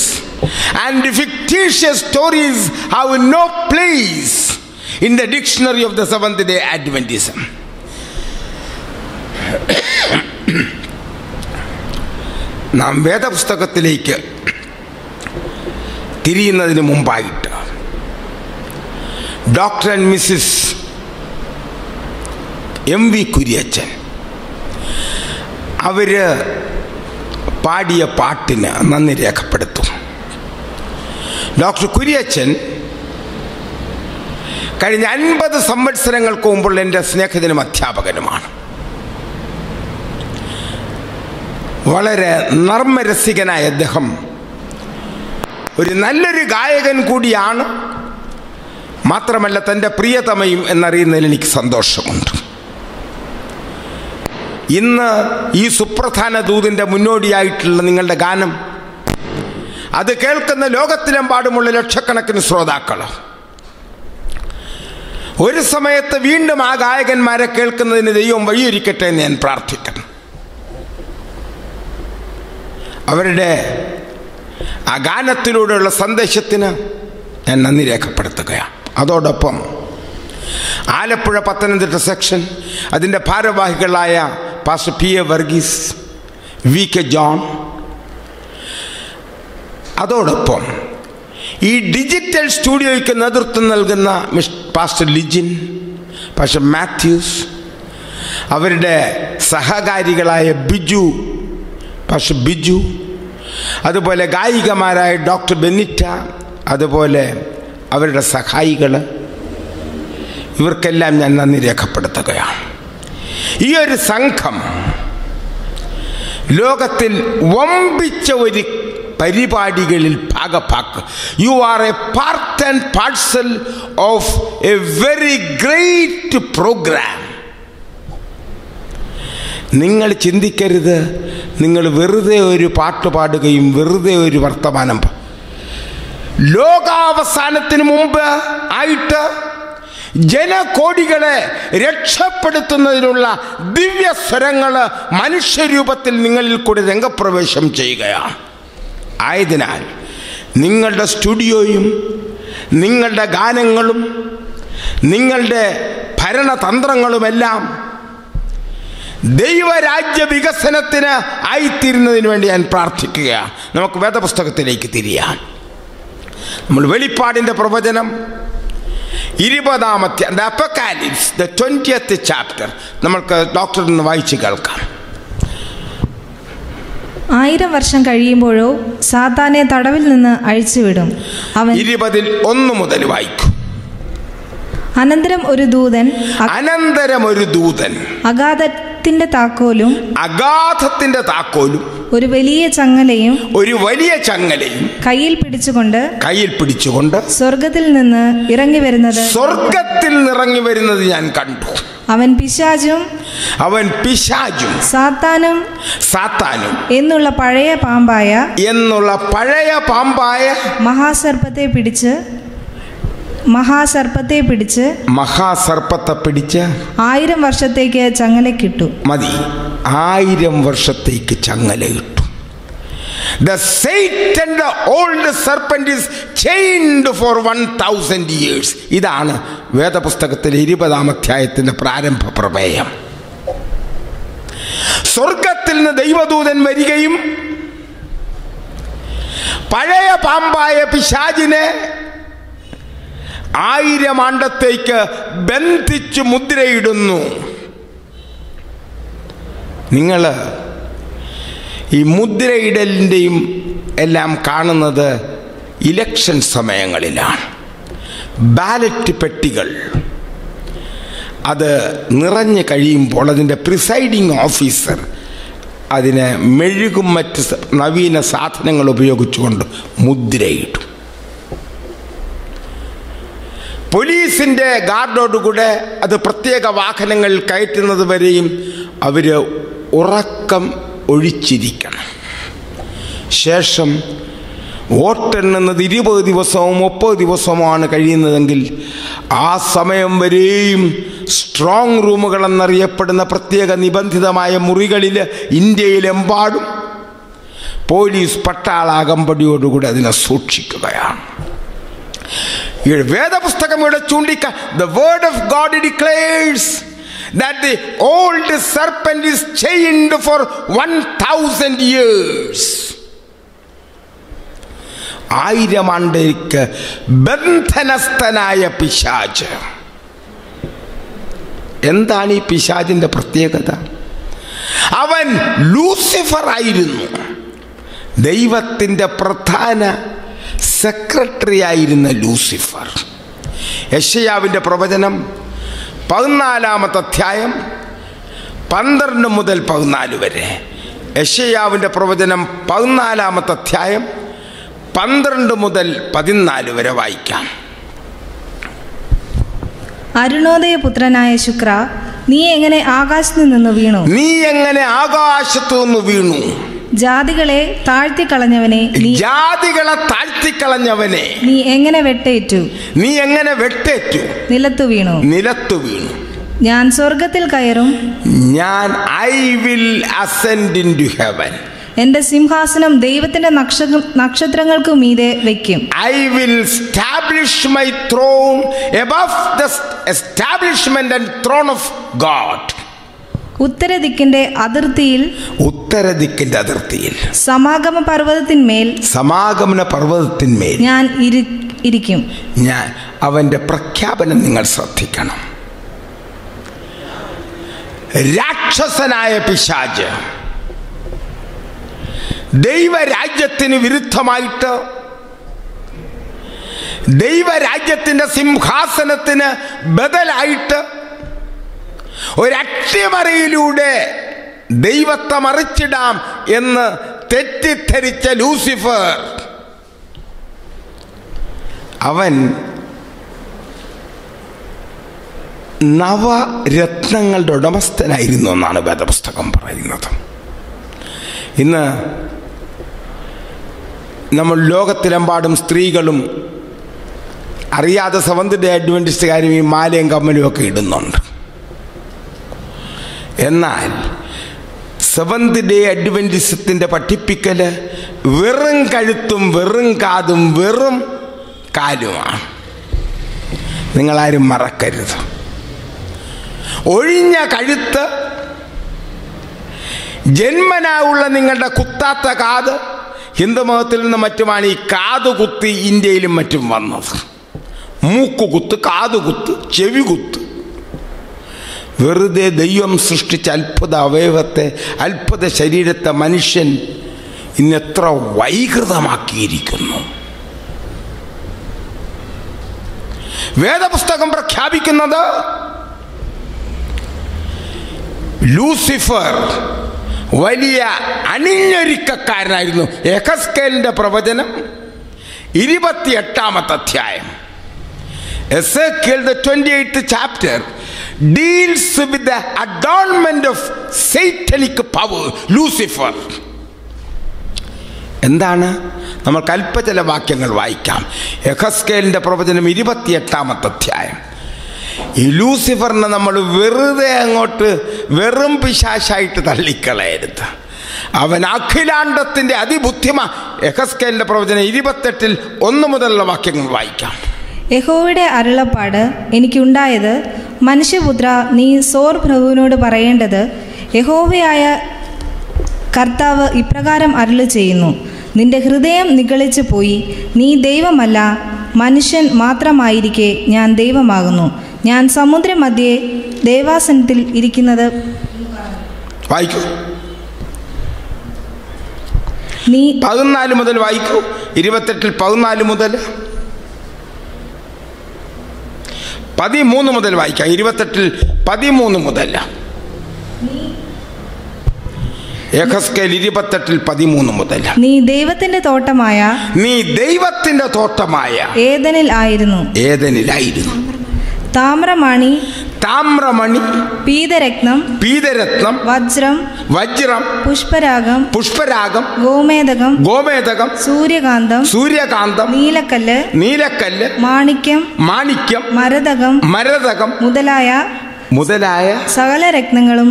and fictitious stories have no place in the dictionary of the Seventh-day Adventism. നാം വേദപുസ്തകത്തിലേക്ക് തിരിയുന്നതിന് മുമ്പായിട്ട് doctor and Mrs MV Kuriachan അവര് പാടിയ പാട്ടിന് നന്ദി രേഖപ്പെടുത്തും. ഡോക്ടർ കുര്യച്ചൻ കഴിഞ്ഞ 50 സംവത്സരങ്ങൾക്ക് മുമ്പുള്ള എൻ്റെ സ്നേഹിതനും അധ്യാപകനുമാണ്. വളരെ നർമ്മരസികനായ അദ്ദേഹം ഒരു നല്ലൊരു ഗായകൻ കൂടിയാണ്. മാത്രമല്ല തൻ്റെ പ്രിയതമയും എന്നറിയുന്നതിൽ എനിക്ക് സന്തോഷമുണ്ട്. ഇന്ന് ഈ സുപ്രധാന ദൂതിൻ്റെ മുന്നോടിയായിട്ടുള്ള നിങ്ങളുടെ ഗാനം അത് കേൾക്കുന്ന ലോകത്തിലെമ്പാടുമുള്ള ലക്ഷക്കണക്കിന് ശ്രോതാക്കൾ ഒരു സമയത്ത് വീണ്ടും ആ ഗായകന്മാരെ കേൾക്കുന്നതിന് ദൈവം വഴിയൊരുക്കട്ടെ എന്ന് ഞാൻ പ്രാർത്ഥിക്കണം. അവരുടെ ആ ഗാനത്തിലൂടെയുള്ള സന്ദേശത്തിന് ഞാൻ നന്ദി രേഖപ്പെടുത്തുകയാണ്. അതോടൊപ്പം ആലപ്പുഴ പത്തനംതിട്ട സെക്ഷൻ അതിൻ്റെ ഭാരവാഹികളായ pastor PA Varghese, VK John, അതോടൊപ്പം ഈ ഡിജിറ്റൽ സ്റ്റുഡിയോയ്ക്ക് നേതൃത്വം നൽകുന്ന പാസ്റ്റർ ലിജിൻ, പാസ്റ്റർ മാത്യൂസ്, അവരുടെ സഹകാരികളായ ബിജു, പാസ്റ്റർ ബിജു, അതുപോലെ ഗായികമാരായ ഡോക്ടർ ബെന്നിറ്റ, അതുപോലെ അവരുടെ സഹായികൾ, ഇവർക്കെല്ലാം ഞാൻ നന്ദി രേഖപ്പെടുത്തുകയാണ്. ഈ ഒരു സംഘം ലോകത്തിൽ വമ്പിച്ച ഒരു പരിപാടികളിൽ ഭാഗഭാക്ക്. You are a part and parcel of a very great programme. നിങ്ങൾ ചിന്തിക്കരുത് നിങ്ങൾ വെറുതെ ഒരു പാട്ട് പാടുകയും വെറുതെ ഒരു വർത്തമാനം. ലോകാവസാനത്തിന് മുമ്പ് ആയിട്ട് ജനകോടികളെ രക്ഷപ്പെടുത്തുന്നതിനുള്ള ദിവ്യസ്വരങ്ങൾ മനുഷ്യരൂപത്തിൽ നിങ്ങളിൽ കൂടി രംഗപ്രവേശം ചെയ്യുകയാണ്. ആയതിനാൽ നിങ്ങളുടെ സ്റ്റുഡിയോയും നിങ്ങളുടെ ഗാനങ്ങളും നിങ്ങളുടെ ഭരണതന്ത്രങ്ങളുമെല്ലാം ദൈവരാജ്യ വികസനത്തിന് ആയിത്തീരുന്നതിന് വേണ്ടി ഞാൻ പ്രാർത്ഥിക്കുകയാണ്. നമുക്ക് വേദപുസ്തകത്തിലേക്ക് തിരിയാം. നമ്മൾ വെളിപ്പാടിൻ്റെ പ്രവചനം 20-ാമത്തെ അപ്പോക്കാലിപ്സ്, the 20th chapter നമ്മൾക്ക് ഡോക്ടറിൽ നിന്ന് വായിച്ച് കേൾക്കാം. 1000 വർഷം കഴിയുമ്പോഴോ സാത്താനെ തടവിൽ നിന്ന് അഴിച്ചുവിടും. അവൻ 20-1 മുതൽ വായിക്കും. അനന്തരം ഒരു ദൂതൻ അഗാധത്തിന്റെ താക്കോലും ഒരു വലിയ ചങ്ങലയും കയ്യിൽ പിടിച്ചുകൊണ്ട് സ്വർഗത്തിൽ നിന്ന് ഇറങ്ങി വരുന്നത് ഞാൻ കണ്ടു. അവൻ പിശാചും സാത്താനും എന്നുള്ള പഴയ പാമ്പായ മഹാസർപ്പത്തെ പിടിച്ച് 1000 വർഷത്തേക്ക് ചങ്ങലക്കിട്ടു. മതി, 1000 വർഷത്തേക്ക് ചങ്ങലയിട്ടു. The Satan, the old serpent, is chained for 1000 years. ഇതാണ് വേദപുസ്തകത്തിലെ 20-ാം അധ്യായത്തിന്റെ പ്രാരംഭ പ്രമേയം. സ്വർഗത്തിൽ നിന്ന് ദൈവദൂതൻ വരികയും പഴയ പാമ്പായ പിശാചിനെ 1000 ആണ്ടത്തേക്ക് ബന്ധിച്ച് മുദ്രയിടുന്നു. നിങ്ങൾ ഈ മുദ്രയിടലിൻ്റെയും എല്ലാം കാണുന്നത് ഇലക്ഷൻ സമയങ്ങളിലാണ്. ബാലറ്റ് പെട്ടികൾ അത് നിറഞ്ഞു കഴിയുമ്പോൾ അതിൻ്റെ പ്രിസൈഡിങ് ഓഫീസർ അതിനെ മെഴുകും മറ്റ് നവീന സാധനങ്ങൾ ഉപയോഗിച്ചുകൊണ്ട് മുദ്രയിടും. പോലീസിൻ്റെ ഗാർഡോടുകൂടെ അത് പ്രത്യേക വാഹനങ്ങൾ കയറ്റുന്നത് വരെയും അവർ ഉറക്കം ഒഴിച്ചിരിക്കണം. ശേഷം വോട്ടെണ്ണുന്നത് 20 ദിവസമോ 30 ദിവസമോ കഴിയുന്നതെങ്കിൽ ആ സമയം വരെയും സ്ട്രോങ് റൂമുകൾ എന്നറിയപ്പെടുന്ന പ്രത്യേക നിബന്ധിതമായ മുറികളിൽ ഇന്ത്യയിലെമ്പാടും പോലീസ് പട്ടാളാകമ്പടിയോടുകൂടി അതിനെ സൂക്ഷിക്കുകയാണ്. ഈ വേദപുസ്തകം ഇവിടെ the word of God declares that the old serpent is chained for 1000 years. 1000 ആണ്ടേക്ക് ബന്ധനസ്ഥനായ പിശാച്. എന്താണ് ഈ പിശാചിന്റെ പ്രത്യേകത? അവൻ ലൂസിഫർ ആയിരുന്നു. ദൈവത്തിൻ്റെ പ്രധാന സെക്രട്ടറി ആയിരുന്ന ലൂസിഫർ. യെശയ്യാവിൻ്റെ പ്രവചനം 14-ാമത്തെ അധ്യായം 12 മുതൽ 14 വരെ. യെശയ്യാവിൻ്റെ പ്രവചനം 14-ാമത്തെ അധ്യായം 12 മുതൽ 14 വരെ വായിക്കാം. അരുണോദയ പുത്രനായ ശുക്ര, നീ എങ്ങനെ ആകാശത്തു നിന്ന് വീണു? ജാതികളെ താഴ്ത്തിക്കളഞ്ഞവനെ, നീ എങ്ങനെ വെട്ടേറ്റു? നിലത്തു വീണു. ഞാൻ സ്വർഗത്തിൽ കയറും. I will ascend into heaven. എന്റെ സിംഹാസനം ദൈവത്തിന്റെ നക്ഷത്രങ്ങൾക്ക് മീതെ വയ്ക്കും. I will establish my throne above the establishment and throne of God. ഉത്തരദിക്കിന്റെ അതിർത്തിയിൽ സമാഗമന പർവ്വതത്തിന്മേൽ ഞാൻ ഇരിക്കും. അവന്റെ പ്രഖ്യാപനം നിങ്ങൾ ശ്രദ്ധിക്കണം. രാക്ഷസനായ പിശാച് ദൈവരാജ്യത്തിന് വിരുദ്ധമായിട്ട്, ദൈവരാജ്യത്തിന്റെ സിംഹാസനത്തിന് ബദലായിട്ട് ഒരട്ടിമറിയിലൂടെ ദൈവത്തെ മറിച്ചിടാം എന്ന് തെറ്റിദ്ധരിച്ച ലൂസിഫർ, അവൻ നവരത്നങ്ങളുടെ ഉടമസ്ഥനായിരുന്നു എന്നാണ് വേദപുസ്തകം പറയുന്നത്. ഇന്ന് നമ്മൾ ലോകത്തിലെമ്പാടും സ്ത്രീകളും അറിയാതെ സെവന്ത് ഡേ അഡ്വന്റിസ്റ്റുകാരും ഈ മാലയും കമ്മലും ഒക്കെ ഇടുന്നുണ്ട്. എന്നാൽ സെവന്ത് ഡേ അഡ്വന്റിസത്തിൻ്റെ പഠിപ്പിക്കൽ വെറും കഴുത്തും വെറും കാതും വെറും കാലുമാണ്. നിങ്ങളാരും മറക്കരുത്. ഒഴിഞ്ഞ കഴുത്ത്, ജന്മനായുള്ള നിങ്ങളുടെ കുത്താത്ത കാത്, ഹിന്ദുമതത്തിൽ നിന്ന് മറ്റുമാണ് ഈ കാതുകുത്തി ഇന്ത്യയിലും മറ്റും വന്നത്. മൂക്കുകുത്ത്, കാതുകുത്ത്, ചെവികുത്ത്. വെറുതെ ദൈവം സൃഷ്ടിച്ച അത്ഭുത അവയവത്തെ, അത്ഭുത ശരീരത്തെ മനുഷ്യൻ ഇന്നെത്ര വൈകൃതമാക്കിയിരിക്കുന്നു. വേദപുസ്തകം പ്രഖ്യാപിക്കുന്നത് ലൂസിഫർ വലിയ അണിഞ്ഞൊരുക്കക്കാരനായിരുന്നു. യെഹെസ്കേലിന്റെ പ്രവചനം 28-ാമത്തെ അധ്യായം. Ezekiel the 28th chapter deals with the adornment of satanic power, Lucifer. എന്താണ്? നമ്മൾ ചില വാക്യങ്ങൾ വായിക്കാം. യെഹെസ്കേലിന്റെ പ്രവചനം 28-ാമത്തെ അധ്യായം. ഈ ലൂസിഫറിനെ നമ്മൾ വെറുതെ അങ്ങോട്ട് വെറും പിശാചായിട്ട് തള്ളിക്കളയരുത്. അവൻ അഖിലാണ്ടത്തിന്റെ അതിബുദ്ധിമാ. യെഹെസ്കേലിന്റെ പ്രവചനം 28-ൽ 1 മുതലുള്ള വാക്യങ്ങൾ വായിക്കാം. യഹോവയുടെ അരുളപ്പാട് എനിക്കുണ്ടായത്, മനുഷ്യപുത്ര, നീ സോർ പ്രഭുവിനോട് പറയേണ്ടത്, യഹോവയായ കർത്താവ് ഇപ്രകാരം അരുളി ചെയ്യുന്നു, നിന്റെ ഹൃദയം നിഗളിച്ചു പോയി, നീ ദൈവമല്ല, മനുഷ്യൻ മാത്രമായിരിക്കെ ഞാൻ ദൈവമാകുന്നു. ഞാൻ സമുദ്രമധ്യേ ദേവാസനത്തിൽ ഇരിക്കുന്നത് വായിക്കൂ. നീ 14 മുതൽ വായിക്കൂ. 28-ൽ 14 മുതൽ 13 മുതൽ വായിക്കാം. 28-ൽ 13 മുതൽ യഹസ്കേൽ 28:13 മുതൽ. നീ ദൈവത്തിന്റെ തോട്ടമായ ഏദനിൽ ആയിരുന്നു. താമ്രമണി, പീതരത്നം, വജ്രം, പുഷ്പരാഗം, ഗോമേദകം, സൂര്യകാന്തം, നീലക്കല്ല്, മാണിക്യം, മരതകം മുതലായ സകല രത്നങ്ങളും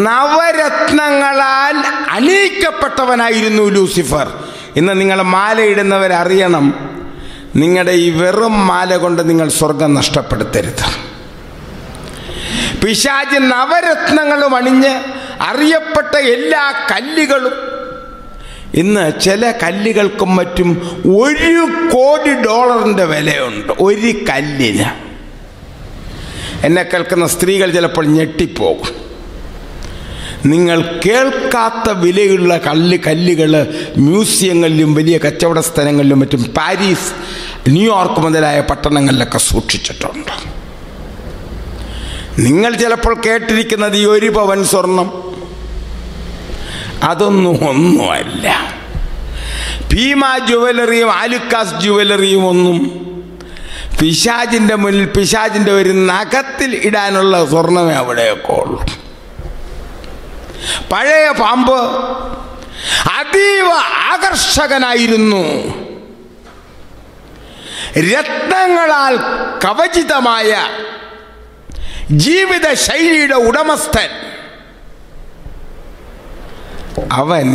നവരത്നങ്ങളാൽ അണിയിക്കപ്പെട്ടവനായിരുന്നു ലൂസിഫർ. ഇന്ന് നിങ്ങൾ മാലയിടുന്നവരറിയണം, നിങ്ങളുടെ ഈ വെറും മാല കൊണ്ട് നിങ്ങൾ സ്വർഗം നഷ്ടപ്പെടുത്തരുത്. പിശാച് നവരത്നങ്ങളും അണിഞ്ഞ് അറിയപ്പെട്ട എല്ലാ കല്ലുകളും, ഇന്ന് ചില കല്ലുകൾക്കും മറ്റും $1 കോടി വിലയുണ്ട് ഒരു കല്ലിന്. എന്നെ കേൾക്കുന്ന സ്ത്രീകൾ ചിലപ്പോൾ ഞെട്ടിപ്പോകും. നിങ്ങൾ കേൾക്കാത്ത വിലയുള്ള കല്ലുകൾ മ്യൂസിയങ്ങളിലും വലിയ കച്ചവട സ്ഥലങ്ങളിലും മറ്റും പാരീസ്, ന്യൂയോർക്ക് മുതലായ പട്ടണങ്ങളിലൊക്കെ സൂക്ഷിച്ചിട്ടുണ്ട്. നിങ്ങൾ ചിലപ്പോൾ കേട്ടിരിക്കുന്നത് ഈ 1 പവൻ സ്വർണം, ഒന്നുമല്ല. ഭീമ ജുവലറിയും ആലുക്കാസ് ജുവലറിയും ഒന്നും പിശാചിൻ്റെ മുന്നിൽ പിശാചിൻ്റെ ഒരു നഖത്തിൽ ഇടാനുള്ള സ്വർണമേ അവിടെയൊക്കെ ഉള്ളൂ. പഴയ പാമ്പ് അതീവ ആകർഷകനായിരുന്നു. രത്നങ്ങളാൽ കവചിതമായ ജീവിത ശൈലിയുടെ ഉടമസ്ഥൻ. അവൻ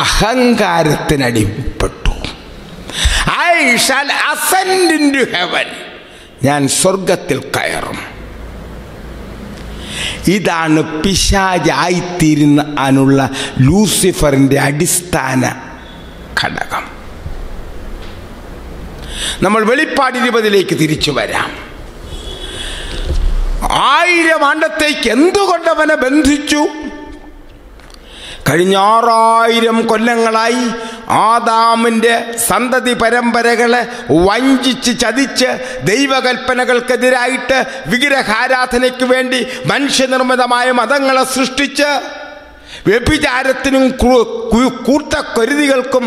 അഹങ്കാരത്തിനടിപ്പെട്ടു. I shall ascend into heaven. ഞാൻ സ്വർഗത്തിൽ കയറും. ഇതാണ് പിശാചായിത്തീരുന്ന ലൂസിഫറിന്റെ അടിസ്ഥാന ഘടകം. നമ്മൾ വെളിപ്പാട് 20 തിരിച്ചു വരാം. 1000 ആണ്ടത്തേക്ക് എന്തുകൊണ്ട് അവനെ ബന്ധിച്ചു? കഴിഞ്ഞ 6000 കൊല്ലങ്ങളായി ആദാമിൻ്റെ സന്തതി പരമ്പരകളെ വഞ്ചിച്ച് ചതിച്ച് ദൈവകൽപ്പനകൾക്കെതിരായിട്ട് വിഗ്രഹാരാധനയ്ക്ക് വേണ്ടി മനുഷ്യനിർമ്മിതമായ മതങ്ങളെ സൃഷ്ടിച്ച് വ്യഭിചാരത്തിനും കൂട്ടക്കൊരുതികൾക്കും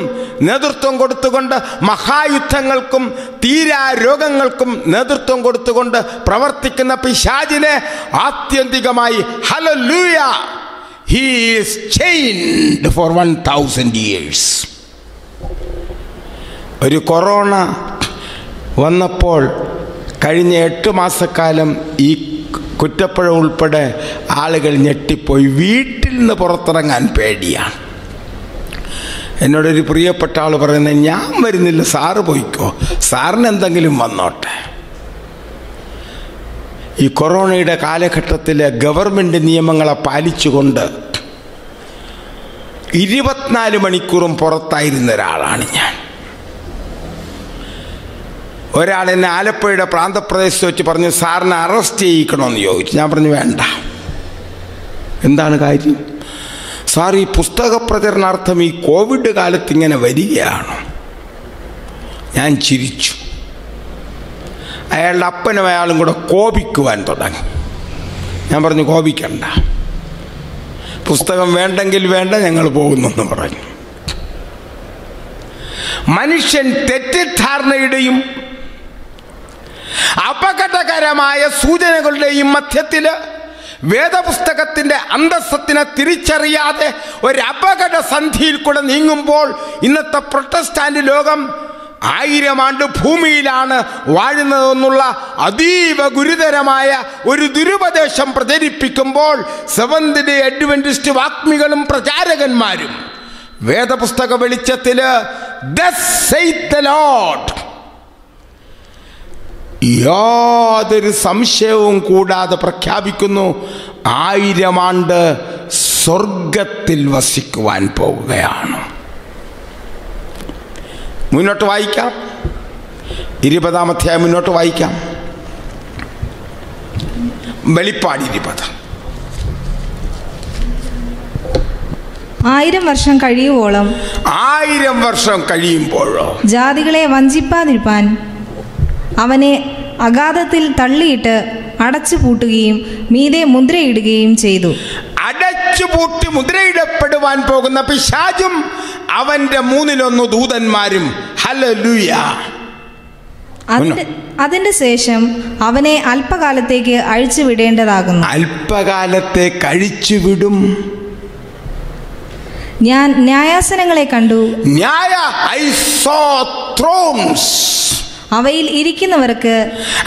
നേതൃത്വം കൊടുത്തുകൊണ്ട് മഹായുദ്ധങ്ങൾക്കും തീരാരോഗങ്ങൾക്കും നേതൃത്വം കൊടുത്തുകൊണ്ട് പ്രവർത്തിക്കുന്ന പിശാചിനെ ആത്യന്തികമായി hallelujah, he is chained for 1000 years. ഒരു കൊറോണ വന്നപ്പോൾ കഴിഞ്ഞ 8 മാസക്കാലം ഈ കുറ്റപ്പുഴ ഉൾപ്പെടെ ആളുകൾ ഞെട്ടിപ്പോയി. വീട്ടിൽ നിന്ന് പുറത്തിറങ്ങാൻ പേടിയാണ്. എന്നോടൊരു പ്രിയപ്പെട്ട ആൾ പറയുന്നത്, ഞാൻ വരുന്നില്ല, സാറ് പോയിക്കോ, സാറിന് എന്തെങ്കിലും വന്നോട്ടെ. ഈ കൊറോണയുടെ കാലഘട്ടത്തിൽ ഗവൺമെൻറ് നിയമങ്ങളെ പാലിച്ചുകൊണ്ട് 24 മണിക്കൂറും പുറത്തായിരുന്ന ഒരാളാണ് ഞാൻ. ഒരാൾ എന്നെ ആലപ്പുഴയുടെ പ്രാന്തപ്രദേശത്ത് വെച്ച് പറഞ്ഞു, സാറിനെ അറസ്റ്റ് ചെയ്യിക്കണമെന്ന് ചോദിച്ചു. ഞാൻ പറഞ്ഞു വേണ്ട. എന്താണ് കാര്യം? സാർ, ഈ പുസ്തക പ്രചരണാർത്ഥം ഈ കോവിഡ് കാലത്ത് ഇങ്ങനെ വരികയാണ്. ഞാൻ ചിരിച്ചു. അയാളുടെ അപ്പനും അയാളും കൂടെ കോപിക്കുവാൻ തുടങ്ങി. ഞാൻ പറഞ്ഞു കോപിക്കണ്ട, പുസ്തകം വേണ്ടെങ്കിൽ വേണ്ട, ഞങ്ങൾ പോകുന്നെന്ന് പറഞ്ഞു. മനുഷ്യൻ തെറ്റിദ്ധാരണയുടെയും അപകടകരമായ സൂചനകളുടെയും മധ്യത്തിൽ വേദപുസ്തകത്തിൻ്റെ അന്തസ്സത്തിനെ തിരിച്ചറിയാതെ ഒരു അപകട സന്ധിയിൽ കൂടെ നീങ്ങുമ്പോൾ ഇന്നത്തെ പ്രൊട്ടസ്റ്റാന്റ് ലോകം 1000 ആണ്ട് ഭൂമിയിലാണ് വാഴുന്നതെന്നുള്ള അതീവ ഗുരുതരമായ ഒരു ദുരുപദേശം പ്രചരിപ്പിക്കുമ്പോൾ സെവന്ത് ഡേ അഡ്വെന്റിസ്റ്റ് വാഗ്മികളും പ്രചാരകന്മാരും വേദപുസ്തക വെളിച്ചത്തിൽ thus saith the Lord യാതൊരു സംശയവും കൂടാതെ പ്രഖ്യാപിക്കുന്നു, 1000 ആണ്ട് സ്വർഗത്തിൽ വസിക്കുവാൻ പോവുകയാണ്. മുന്നോട്ട് വായിക്കാം, 20-ാം അധ്യായം മുന്നോട്ട് വായിക്കാം. വെളിപ്പാട് 20. 1000 വർഷം കഴിയുവോളം, 1000 വർഷം കഴിയുമ്പോഴോ ജാതികളെ വഞ്ചിപ്പാതിരിപ്പാൻ അവനെ അഗാധത്തിൽ തള്ളിയിട്ട് അടച്ചു പൂട്ടുകയും മീതെ മുദ്രയിടുകയും ചെയ്തു. അടച്ചു അടച്ചുപൂട്ടി മുദ്രയിടപ്പെടുവാൻ പോകുന്ന പിശാചും അവന്റെ 1/3 ദൂതന്മാരും. ഹല്ലേലൂയ. അതിന്റെ ശേഷം അവനെ അല്പകാലത്തേക്ക് അഴിച്ചുവിടേണ്ടതാകുന്നു. അല്പകാലത്തേക്ക് അഴിച്ചുവിടും. ഞാൻ ന്യായാസനങ്ങളെ കണ്ടു. I saw thrones. അവയിൽ ഇരിക്കുന്നവർക്ക്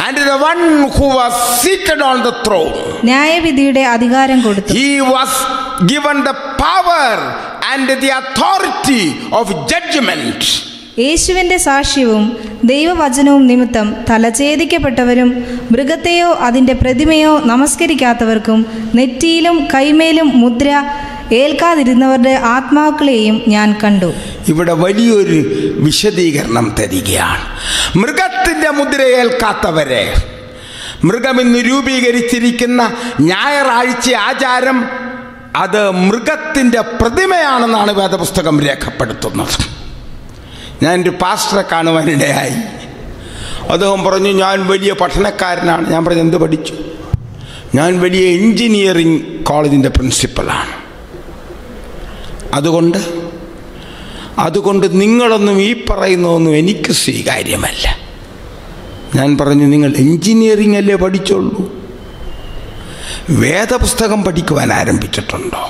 And the one who was seated on the throne, ന്യായവിധിയുടെ അധികാരം കൊടുത്തു. he was given the power and the authority of judgment. യേശുവിന്റെ സാക്ഷ്യവും ദൈവവചനവും നിമിത്തം തലഛേദിക്കപ്പെട്ടവരും മൃഗത്തെയോ അതിന്റെ പ്രതിമയോ നമസ്കരിക്കാത്തവർക്കും നെറ്റിയിലും കൈമേലും മുദ്ര ഏൽക്കാതിരുന്നവരുടെ ആത്മാക്കളെയും ഞാൻ കണ്ടു. ഇവിടെ വലിയൊരു വിശദീകരണം തരികയാണ്. മൃഗത്തിന്റെ മുദ്ര ഏൽക്കാത്തവരെ, മൃഗം ഇന്ന് രൂപീകരിച്ചിരിക്കുന്ന ഞായറാഴ്ച ആചാരം അത് മൃഗത്തിന്റെ പ്രതിമയാണെന്നാണ് വേദപുസ്തകം രേഖപ്പെടുത്തുന്നത്. ഞാനൊരു പാസ്റ്ററെ കാണുവാനിടയായി. അദ്ദേഹം പറഞ്ഞു, ഞാൻ വലിയ പഠനക്കാരനാണ്. ഞാൻ പറഞ്ഞു, എന്ത് പഠിച്ചു? ഞാൻ വലിയ എൻജിനീയറിംഗ് കോളേജിൻ്റെ പ്രിൻസിപ്പലാണ്. അതുകൊണ്ട് നിങ്ങളൊന്നും ഈ പറയുന്നതൊന്നും എനിക്ക് സ്വീകാര്യമല്ല. ഞാൻ പറഞ്ഞു, നിങ്ങൾ എൻജിനീയറിംഗ് അല്ലേ പഠിച്ചുള്ളൂ? വേദപുസ്തകം പഠിക്കുവാൻ ആരംഭിച്ചിട്ടുണ്ടോ?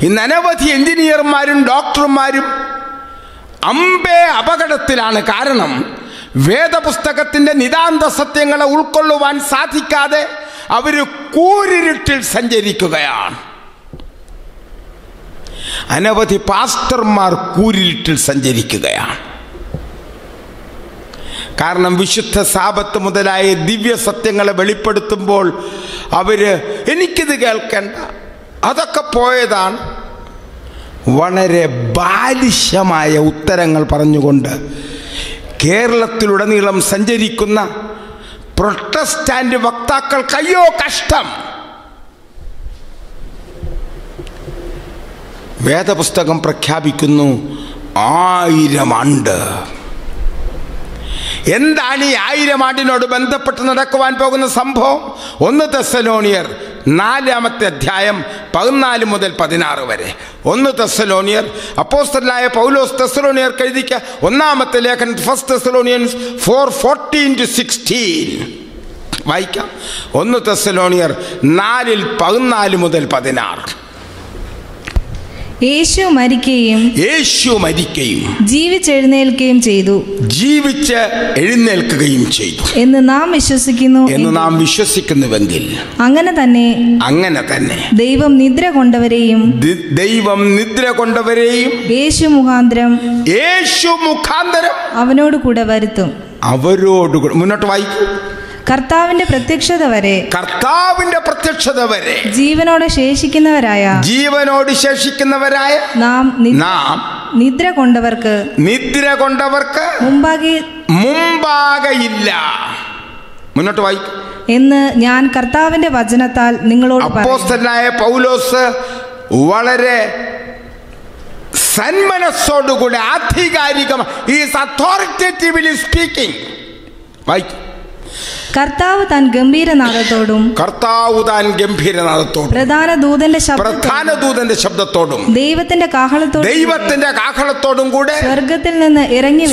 ഇന്ന് അനവധി എൻജിനീയർമാരും ഡോക്ടർമാരും അപകടത്തിലാണ്. കാരണം വേദപുസ്തകത്തിൻ്റെ നിതാന്ത സത്യങ്ങളെ ഉൾക്കൊള്ളുവാൻ സാധിക്കാതെ അവർ കൂരിരുട്ടിൽ സഞ്ചരിക്കുകയാണ്. അനവധി പാസ്റ്റർമാർ കൂരിരുട്ടിൽ സഞ്ചരിക്കുകയാണ്. കാരണം വിശുദ്ധ സാബത്ത് മുതലായ ദിവ്യ സത്യങ്ങളെ വെളിപ്പെടുത്തുമ്പോൾ എനിക്കിത് കേൾക്കേണ്ട, അതൊക്കെ പോയതാണ്. വളരെ ബാലിശമായ ഉത്തരങ്ങൾ പറഞ്ഞുകൊണ്ട് കേരളത്തിലുടനീളം സഞ്ചരിക്കുന്ന പ്രൊട്ടസ്റ്റാന്റ് വക്താക്കൾക്ക് അയ്യോ കഷ്ടം. വേദപുസ്തകം പ്രഖ്യാപിക്കുന്നു 1000 ആണ്ട്. എന്താണ് ഈ 1000 ആണ്ടിനോട് ബന്ധപ്പെട്ട് നടക്കുവാൻ പോകുന്ന സംഭവം? 1 തെസ്സലോനിയർ 4-ാമത്തെ അധ്യായം 14 മുതൽ 16 വരെ. 1 തെസ്സലോനിയർ, അപ്പോസ്തലനായ പൗലോസ് തെസ്സലോനിയർക്ക് എഴുതിയ 1-ാമത്തെ ലേഖനം 1 Thessalonians 4:14-16 വായിക്കാം. 1 തെസ്സലോനിയർ 4:14 മുതൽ 16. യേശു മരിക്കുകയും ജീവിച്ചെഴുന്നേൽക്കുകയും ചെയ്തു എന്ന് നാം വിശ്വസിക്കുന്നുവെങ്കിൽ അങ്ങനെ തന്നെ ദൈവം നിദ്ര കൊണ്ടവരെയും യേശു മുഖാന്തരം അവനോട് കൂടെ വരുത്തും. മുന്നോട്ട് വായിക്കൂ. കർത്താവിന്റെ പ്രത്യക്ഷത വരെ ജീവനോട് ശേഷിക്കുന്നവരായ നാം നിദ്ര കൊണ്ടവർക്ക് മുമ്പാകെയില്ല. മുന്നോട്ട് വായിക്കും എന്ന് ഞാൻ കർത്താവിന്റെ വചനത്താൽ നിങ്ങളോട് അപ്പോസ്തലനായ പൗലോസ് വളരെ സന്മനസ്സോടുകൂടി ആധികാരികമായി അതോറിറ്റേറ്റീവ്ലി സ്പീക്കിംഗ് വായിക്കും. കർത്താവ് താൻ ഗംഭീരനാദത്തോടും പ്രധാന ദൂതന്റെ ശബ്ദത്തോടും ദൈവത്തിന്റെ കാഹളത്തോടും കൂടെ സ്വർഗത്തിൽ നിന്ന് ഇറങ്ങി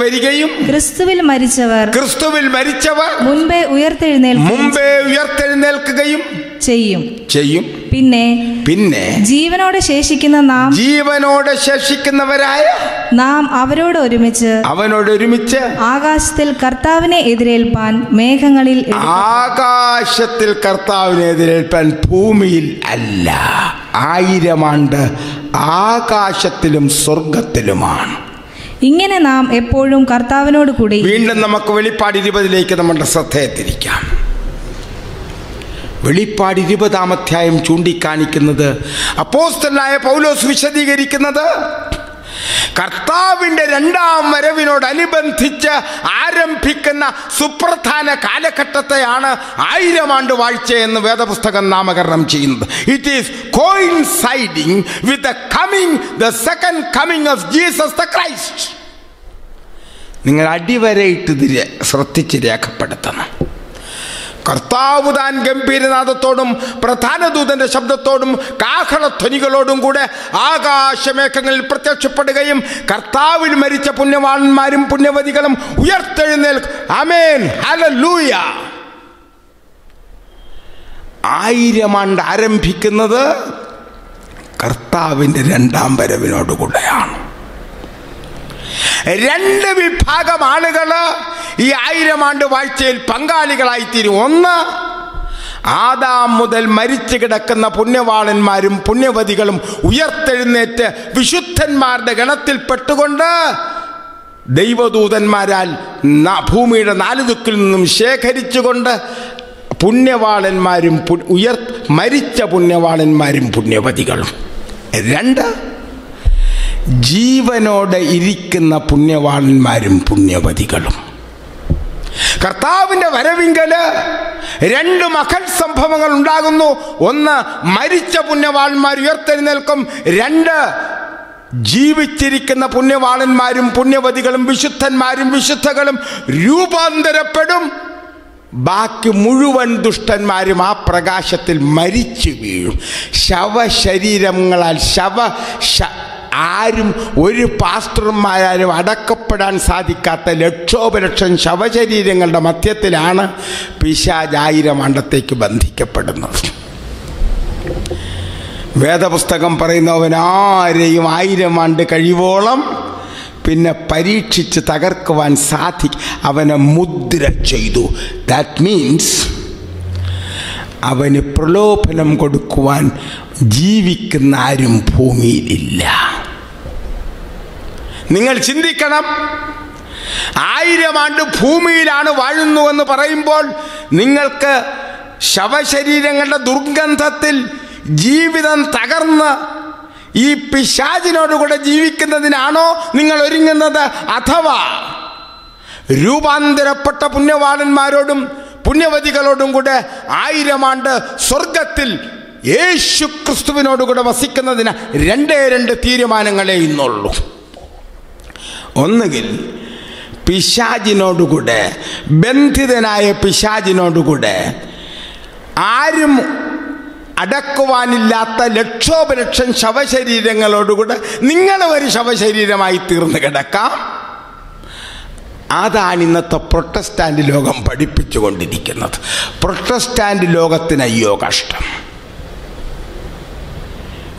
വരികയും ക്രിസ്തുവിൽ മരിച്ചവർ മുൻപേ ഉയർത്തെഴുന്നേൽക്കുകയും ചെയ്യും. പിന്നെ ജീവനോടെ ശേഷിക്കുന്നവരായ നാം അവനോട് ഒരുമിച്ച് ആകാശത്തിൽ കർത്താവിനെ എതിരേൽപ്പാൻ ഭൂമിയിൽ അല്ല, 1000 ആണ്ട് ആകാശത്തിലും സ്വർഗത്തിലുമാണ്. ഇങ്ങനെ നാം എപ്പോഴും കർത്താവിനോട് കൂടി. വീണ്ടും നമുക്ക് വെളിപ്പാട് 20 നമ്മുടെ ശ്രദ്ധയെ തിരിക്കാം. വെളിപ്പാട് 20-ാം അധ്യായം ചൂണ്ടിക്കാണിക്കുന്നത്, അപ്പോസ്തലനായ പൗലോസ് വിശദീകരിക്കുന്നത്, കർത്താവിൻ്റെ 2-ാം വരവിനോടനുബന്ധിച്ച് ആരംഭിക്കുന്ന സുപ്രധാന കാലഘട്ടത്തെയാണ് 1000 ആണ്ട് വാഴ്ച എന്ന് വേദപുസ്തകം നാമകരണം ചെയ്യുന്നത്. It is coinciding with the second coming of Jesus the Christ. നിങ്ങൾ അടിവരയിട്ട് ശ്രദ്ധിച്ച് രേഖപ്പെടുത്തണം. കർത്താവ് താൻ ഗംഭീരനാദത്തോടും പ്രധാന ദൂതന്റെ ശബ്ദത്തോടും കാഹളധ്വനികളോടും കൂടെ ആകാശമേഘങ്ങളിൽ പ്രത്യക്ഷപ്പെടുകയും കർത്താവിൽ മരിച്ച പുണ്യവാന്മാരും പുണ്യവതികളും ഉയർത്തെഴുന്നേൽക്കും. ആമേൻ, ഹല്ലേലൂയ. 1000 ആണ്ട് ആരംഭിക്കുന്നത് കർത്താവിൻ്റെ 2ാം വരവിനോടുകൂടെയാണ്. 2 വിഭാഗം ആളുകൾ ഈ 1000 ആണ്ട് വാഴ്ചയിൽ പങ്കാളികളായിത്തീരും. ഒന്ന്, ആദാം മുതൽ മരിച്ചു കിടക്കുന്ന പുണ്യവാളന്മാരും പുണ്യവതികളും ഉയർത്തെഴുന്നേറ്റ് വിശുദ്ധന്മാരുടെ ഗണത്തിൽപ്പെട്ടുകൊണ്ട് ദൈവദൂതന്മാരാൽ ഭൂമിയുടെ 4 ദിക്കിൽ നിന്നും ശേഖരിച്ചുകൊണ്ട് പുണ്യവാളന്മാരും മരിച്ച പുണ്യവാളന്മാരും പുണ്യവതികളും. 2, ജീവനോടെ ഇരിക്കുന്ന പുണ്യവാളന്മാരും പുണ്യവതികളും. കർത്താവിൻ്റെ വരവിങ്കല് 2 മഹൽ സംഭവങ്ങൾ ഉണ്ടാകുന്നു. ഒന്ന്, മരിച്ച പുണ്യവാളന്മാർ ഉയർത്തെഴുന്നേൽക്കും. 2, ജീവിച്ചിരിക്കുന്ന പുണ്യവാളന്മാരും പുണ്യവതികളും വിശുദ്ധന്മാരും വിശുദ്ധകളും രൂപാന്തരപ്പെടും. ബാക്കി മുഴുവൻ ദുഷ്ടന്മാരും ആ പ്രകാശത്തിൽ മരിച്ചു വീഴും. ശവശരീരങ്ങളാൽ ആരും ഒരു പാസ്റ്റർമാരാലും അടക്കപ്പെടാൻ സാധിക്കാത്ത ലക്ഷോപലക്ഷം ശവശരീരങ്ങളുടെ മധ്യത്തിലാണ് പിശാച് 1000 ആണ്ടത്തേക്ക് ബന്ധിക്കപ്പെടുന്നത്. വേദപുസ്തകം പറയുന്നവൻ ആരെയും 1000 ആണ്ട് കഴിയുവോളം പിന്നെ പരീക്ഷിച്ച് തകർക്കുവാൻ അവനെ മുദ്ര ചെയ്തു. ദാറ്റ് മീൻസ് അവന് പ്രലോഭനം കൊടുക്കുവാൻ ജീവിക്കുന്ന ആരും ഭൂമിയിലില്ല. നിങ്ങൾ ചിന്തിക്കണം, 1000 ആണ്ട് ഭൂമിയിലാണ് വാഴുന്നുവെന്ന് പറയുമ്പോൾ നിങ്ങൾക്ക് ശവശരീരങ്ങളുടെ ദുർഗന്ധത്തിൽ ജീവിതം തകർന്ന് ഈ പിശാചിനോടുകൂടെ ജീവിക്കുന്നതിനാണോ നിങ്ങൾ ഒരുങ്ങുന്നത്? അഥവാ രൂപാന്തരപ്പെട്ട പുണ്യവാളന്മാരോടും പുണ്യവതികളോടും കൂടെ 1000 ആണ്ട് സ്വർഗത്തിൽ യേശു ക്രിസ്തുവിനോടുകൂടെ വസിക്കുന്നതിന് 2 തീരുമാനങ്ങളേ ഇന്നുള്ളൂ. ഒന്നുകിൽ പിശാചിനോടുകൂടെ, ബന്ധിതനായ പിശാചിനോടുകൂടെ, ആരും അടക്കുവാനില്ലാത്ത ലക്ഷോപലക്ഷം ശവശരീരങ്ങളോടുകൂടെ നിങ്ങൾ ഒരു ശവശരീരമായി തീർന്നു കിടക്കാം. അതാണ് ഇന്നത്തെ പ്രൊട്ടസ്റ്റാന്റ് ലോകം പഠിപ്പിച്ചുകൊണ്ടിരിക്കുന്നത്. പ്രൊട്ടസ്റ്റാന്റ് ലോകത്തിന് അയ്യോ കഷ്ടം.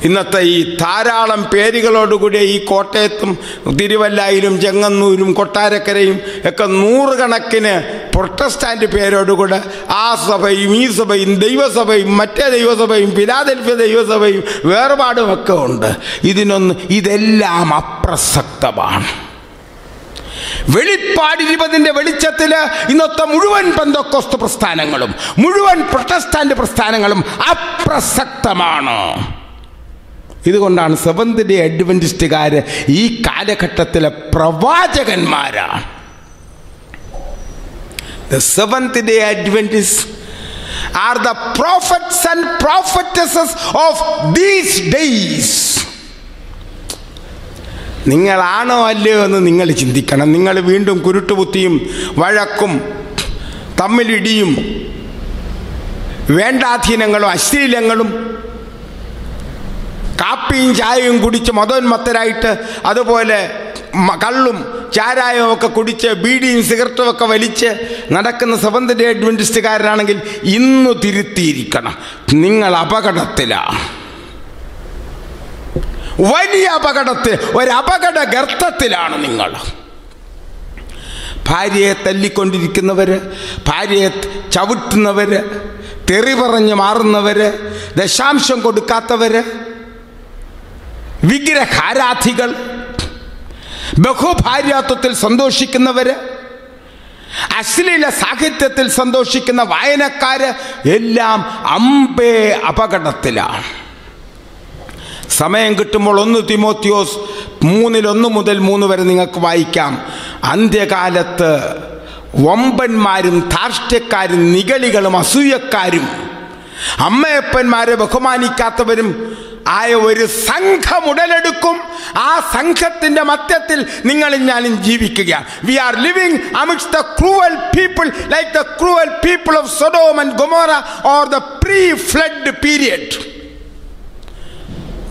ഇന്നത്തെ ഈ ധാരാളം പേരുകളോടുകൂടി ഈ കോട്ടയത്തും തിരുവല്ലായിലും ചെങ്ങന്നൂരും കൊട്ടാരക്കരയും ഒക്കെ 100 കണക്കിന് പ്രൊട്ടസ്റ്റാന്റ് പേരോടുകൂടെ ആ സഭയും ഈ സഭയും ദൈവസഭയും മറ്റേ ദൈവസഭയും ഫിലാദൽഫിയ ദൈവസഭയും വേർപാടുമൊക്കെ ഉണ്ട്. ഇതെല്ലാം അപ്രസക്തമാണ്. വെളിപ്പാട് 20 വെളിച്ചത്തിൽ ഇന്നത്തെ മുഴുവൻ പെന്തക്കോസ്ത് പ്രസ്ഥാനങ്ങളും മുഴുവൻ പ്രൊട്ടസ്റ്റാന്റ് പ്രസ്ഥാനങ്ങളും അപ്രസക്തമാണ്. ഇതുകൊണ്ടാണ് സെവന്ത് ഡേ അഡ്വന്റിസ്റ്റുകാർ ഈ കാലഘട്ടത്തിലെ പ്രവാചകന്മാരാണ്. The Seventh Day Adventists are the prophets and prophetesses of these days. നിങ്ങളാണോ അല്ലയോ എന്ന് നിങ്ങൾ ചിന്തിക്കണം. നിങ്ങൾ വീണ്ടും കുരുട്ടുബുദ്ധിയും വഴക്കും തമ്മിലിടിയും വേണ്ടാധീനങ്ങളും അശ്ലീലങ്ങളും കാപ്പിയും ചായയും കുടിച്ച് മതോന്മത്തരായിട്ട്, അതുപോലെ കള്ളും ചാരായവും ഒക്കെ കുടിച്ച് ബീഡിയും സിഗരറ്റും ഒക്കെ വലിച്ച് നടക്കുന്ന സെവന്ത് ഡേ അഡ്വന്റിസ്റ്റുകാരനാണെങ്കിൽ ഇന്ന് തിരുത്തിയിരിക്കണം. നിങ്ങൾ അപകടത്തിലാണ്, വലിയ അപകടത്തിൽ, ഒരപകട ഗർത്തത്തിലാണ് നിങ്ങൾ. ഭാര്യയെ തല്ലിക്കൊണ്ടിരിക്കുന്നവര്, ഭാര്യയെ ചവിട്ടുന്നവര്, തെറി പറഞ്ഞ് മാറുന്നവര്, ദശാംശം കൊടുക്കാത്തവര്, വിഗ്രഹാരാധികൾ, ബഹുഭാര്യാത്വത്തിൽ സന്തോഷിക്കുന്നവര്, അശ്ലീല സാഹിത്യത്തിൽ സന്തോഷിക്കുന്ന വായനക്കാര് എല്ലാം അമ്പേ അപകടത്തിലാണ്. സമയം കിട്ടുമ്പോൾ 1 തിമോത്തിയോസ് 3:1 മുതൽ 3 വരെ നിങ്ങൾക്ക് വായിക്കാം. അന്ത്യകാലത്ത് വമ്പന്മാരും ധാർഷ്ട്യക്കാരും നിഗളികളും അസൂയക്കാരും അമ്മയപ്പന്മാരെ ബഹുമാനിക്കാത്തവരും ആയ ഒരു സംഘം ഉടലെടുക്കും. ആ സംഘത്തിന്റെ മധ്യത്തിൽ നിങ്ങളും ഞാനും ജീവിക്കുകയാണ്. We are living amidst the cruel people like the cruel people of Sodom and Gomorrah or the pre flood period.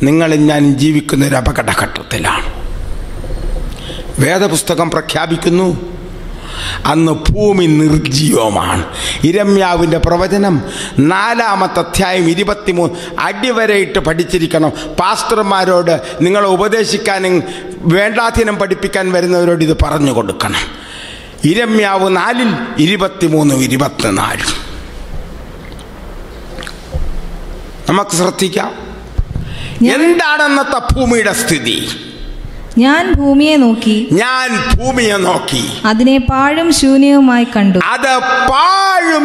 നിങ്ങളും ഞാനും ജീവിക്കുന്ന ഒരു അപകടഘട്ടത്തിലാണ്. വേദപുസ്തകം പ്രഖ്യാപിക്കുന്നു അന്ന് ഭൂമി നിർജീവമാണ്. ഇരമ്യാവിൻ്റെ പ്രവചനം 4-ാമത്തെ അധ്യായം 23 അടിവരയിട്ട് പഠിച്ചിരിക്കണം. പാസ്റ്റർമാരോട് നിങ്ങളെ ഉപദേശിക്കാനും വേണ്ടാധീനം പഠിപ്പിക്കാൻ വരുന്നവരോട് ഇത് പറഞ്ഞു കൊടുക്കണം. ഇരമ്യാവ് 4:23-24 നമുക്ക് ശ്രദ്ധിക്കാം. എന്താണെന്നത്തെ ഭൂമിയുടെ സ്ഥിതി? ഞാൻ ഭൂമിയെ നോക്കി അതിനെ പാഴും ശൂന്യവുമായി കണ്ടു. അത് പാഴും,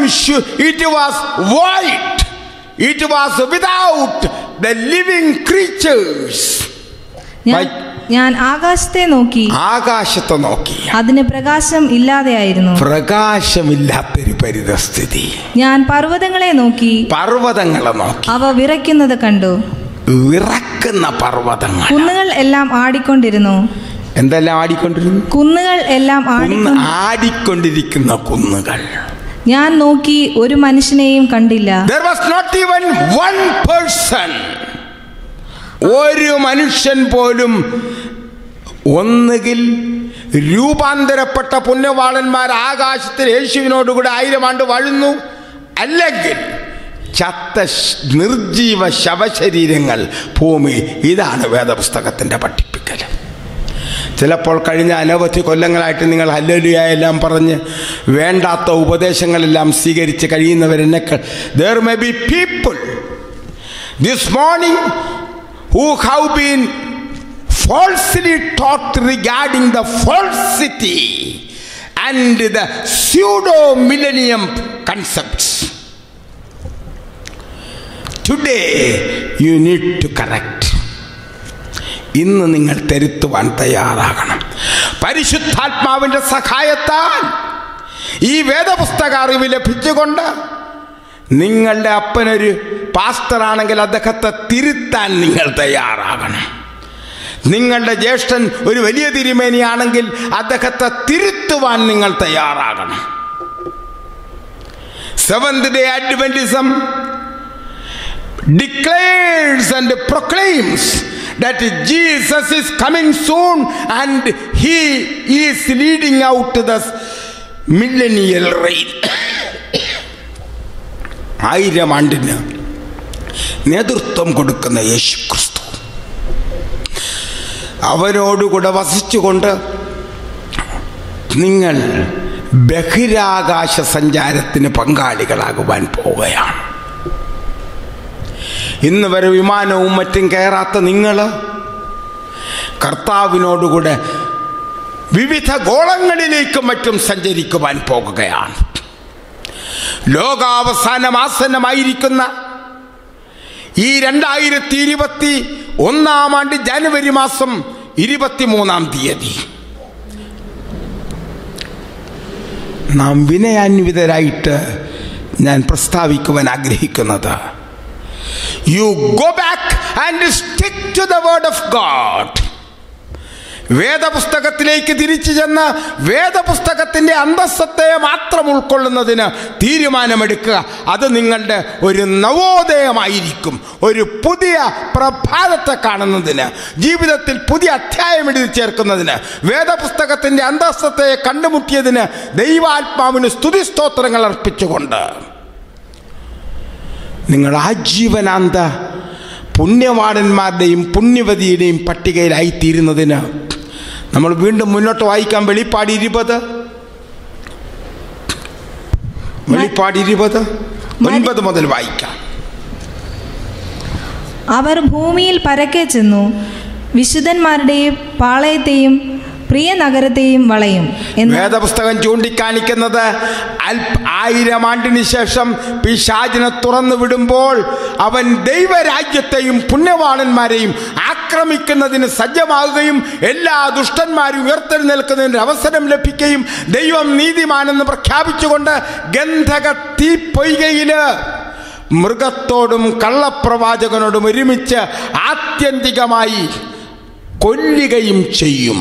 it was void, it was without the living creatures. ഞാൻ ആകാശത്തെ നോക്കി അതിന് പ്രകാശം ഇല്ലാതെയായിരുന്നു. പ്രകാശമില്ലാത്തൊരു പരിതസ്ഥിതി. ഞാൻ പർവ്വതങ്ങളെ നോക്കി അവ വിറയ്ക്കുന്നത് കണ്ടു. വിറക്കുന്ന പർവ്വതങ്ങൾ. കുന്നുകൾ എല്ലാം ആടിക്കൊണ്ടിരുന്നു. എന്തെല്ലാം ആടിക്കൊണ്ടിരുന്നു? കുന്നുകൾ എല്ലാം ആടിക്കൊണ്ടിരിക്കുന്ന കുന്നുകൾ. ഞാൻ നോക്കി ഒരു മനുഷ്യനെയും കണ്ടില്ല. There was not even one person. ഒരു മനുഷ്യൻ പോലും. ഒന്നുകിൽ രൂപാന്തരപ്പെട്ട പുണ്യവാളന്മാർ ആകാശത്തിൽ യേശുവിനോടുകൂടെ 1000 ആണ്ട് വാഴുന്നു, അല്ലെങ്കിൽ ചത്ത നിർജീവ ശവശരീരങ്ങൾ ഭൂമി. ഇതാണ് വേദപുസ്തകത്തിൻ്റെ പഠിപ്പിക്കൽ. ചിലപ്പോൾ കഴിഞ്ഞ അനവധി കൊല്ലങ്ങളായിട്ട് നിങ്ങൾ ഹല്ലേലൂയ എല്ലാം പറഞ്ഞ് വേണ്ടാത്ത ഉപദേശങ്ങളെല്ലാം സ്വീകരിച്ച് കഴിയുന്നവരെന്നേക്കാൾ there may be people this morning who have been falsely taught regarding the falsity and the pseudo millennium concepts. Today you need to correct. ഇന്ന് നിങ്ങൾ തിരുത്തുവാൻ തയ്യാറാകണം. പരിശുദ്ധാത്മാവിൻ്റെ സഹായത്താൽ ഈ വേദപുസ്തക അറിവ് ലഭിച്ചുകൊണ്ട് നിങ്ങളുടെ അപ്പനൊരു പാസ്റ്ററാണെങ്കിൽ അദ്ദേഹത്തെ തിരുത്താൻ നിങ്ങൾ തയ്യാറാകണം. നിങ്ങളുടെ ജ്യേഷ്ഠൻ ഒരു വലിയ തിരുമേനിയാണെങ്കിൽ അദ്ദേഹത്തെ തിരുത്തുവാൻ നിങ്ങൾ തയ്യാറാകണം. Seventh Day Adventism declares and proclaims that Jesus is coming soon and he is leading out the millennial reign. 1000 ആണ്ടിന് നേതൃത്വം കൊടുക്കുന്ന യേശു ക്രിസ്തു അവരോടുകൂടെ വസിച്ചുകൊണ്ട് നിങ്ങൾ ബഹിരാകാശ സഞ്ചാരത്തിന് പങ്കാളികളാകുവാൻ പോവുകയാണ്. ഇന്ന് വരെ വിമാനവും മറ്റും കയറാത്ത നിങ്ങൾ കർത്താവിനോടുകൂടെ വിവിധ ഗോളങ്ങളിലേക്കും മറ്റും സഞ്ചരിക്കുവാൻ പോകുകയാണ്. ലോകാവസാനം ആസന്നമായിരിക്കുന്ന ഈ 2021 ആണ്ട് ജനുവരി മാസം 23-ാം തീയതി നാം വിനയാന്വിതരായിട്ട് ഞാൻ പ്രസ്താവിക്കുവാൻ ആഗ്രഹിക്കുന്നത്, you go back and stick to the word of God. വേദപുസ്തകത്തിലേക്ക് തിരിച്ചു ചെന്ന് വേദപുസ്തകത്തിൻ്റെ അന്തസ്സത്തെ മാത്രം ഉൾക്കൊള്ളുന്നതിന് തീരുമാനമെടുക്കുക. അത് നിങ്ങളുടെ ഒരു നവോദയമായിരിക്കും. ഒരു പുതിയ പ്രഭാതത്തെ കാണുന്നതിന്, ജീവിതത്തിൽ പുതിയ അധ്യായം എഴുതി ചേർക്കുന്നതിന്, വേദപുസ്തകത്തിൻ്റെ അന്തസ്സത്തെ കണ്ടുമുട്ടിയതിന് ദൈവാത്മാവിന് സ്തുതിസ്തോത്രങ്ങൾ അർപ്പിച്ചുകൊണ്ട് നിങ്ങൾ ആജീവനാന്ത പുണ്യവാളന്മാരുടെയും പുണ്യവതിയുടെയും പട്ടികയിലായിത്തീരുന്നതിന് നമ്മൾ വീണ്ടും മുന്നോട്ട് വായിക്കാം. വെളിപ്പാട് 20 മുതൽ വായിക്കാം. അവർ ഭൂമിയിൽ പരക്കെ ചെന്നു വിശുദ്ധന്മാരുടെയും പാളയത്തെയും പ്രിയ നഗരത്തെയും വളയും. വേദപുസ്തകം ചൂണ്ടിക്കാണിക്കുന്നത് 1000 ആണ്ടിന് ശേഷം പിശാചിനെ തുറന്നു വിടുമ്പോൾ അവൻ ദൈവരാജ്യത്തെയും പുണ്യവാളന്മാരെയും ആക്രമിക്കുന്നതിന് സജ്ജമാകുകയും എല്ലാ ദുഷ്ടന്മാരും ഉയർത്തെഴുന്നേൽക്കുന്നതിന് അവസരം ലഭിക്കുകയും ദൈവം നീതിമാനെന്ന് പ്രഖ്യാപിച്ചുകൊണ്ട് ഗന്ധക തീപ്പൊയ്കയിൽ മൃഗത്തോടും കള്ളപ്രവാചകനോടും ഒരുമിച്ച് ആത്യന്തികമായി കൊല്ലുകയും ചെയ്യും.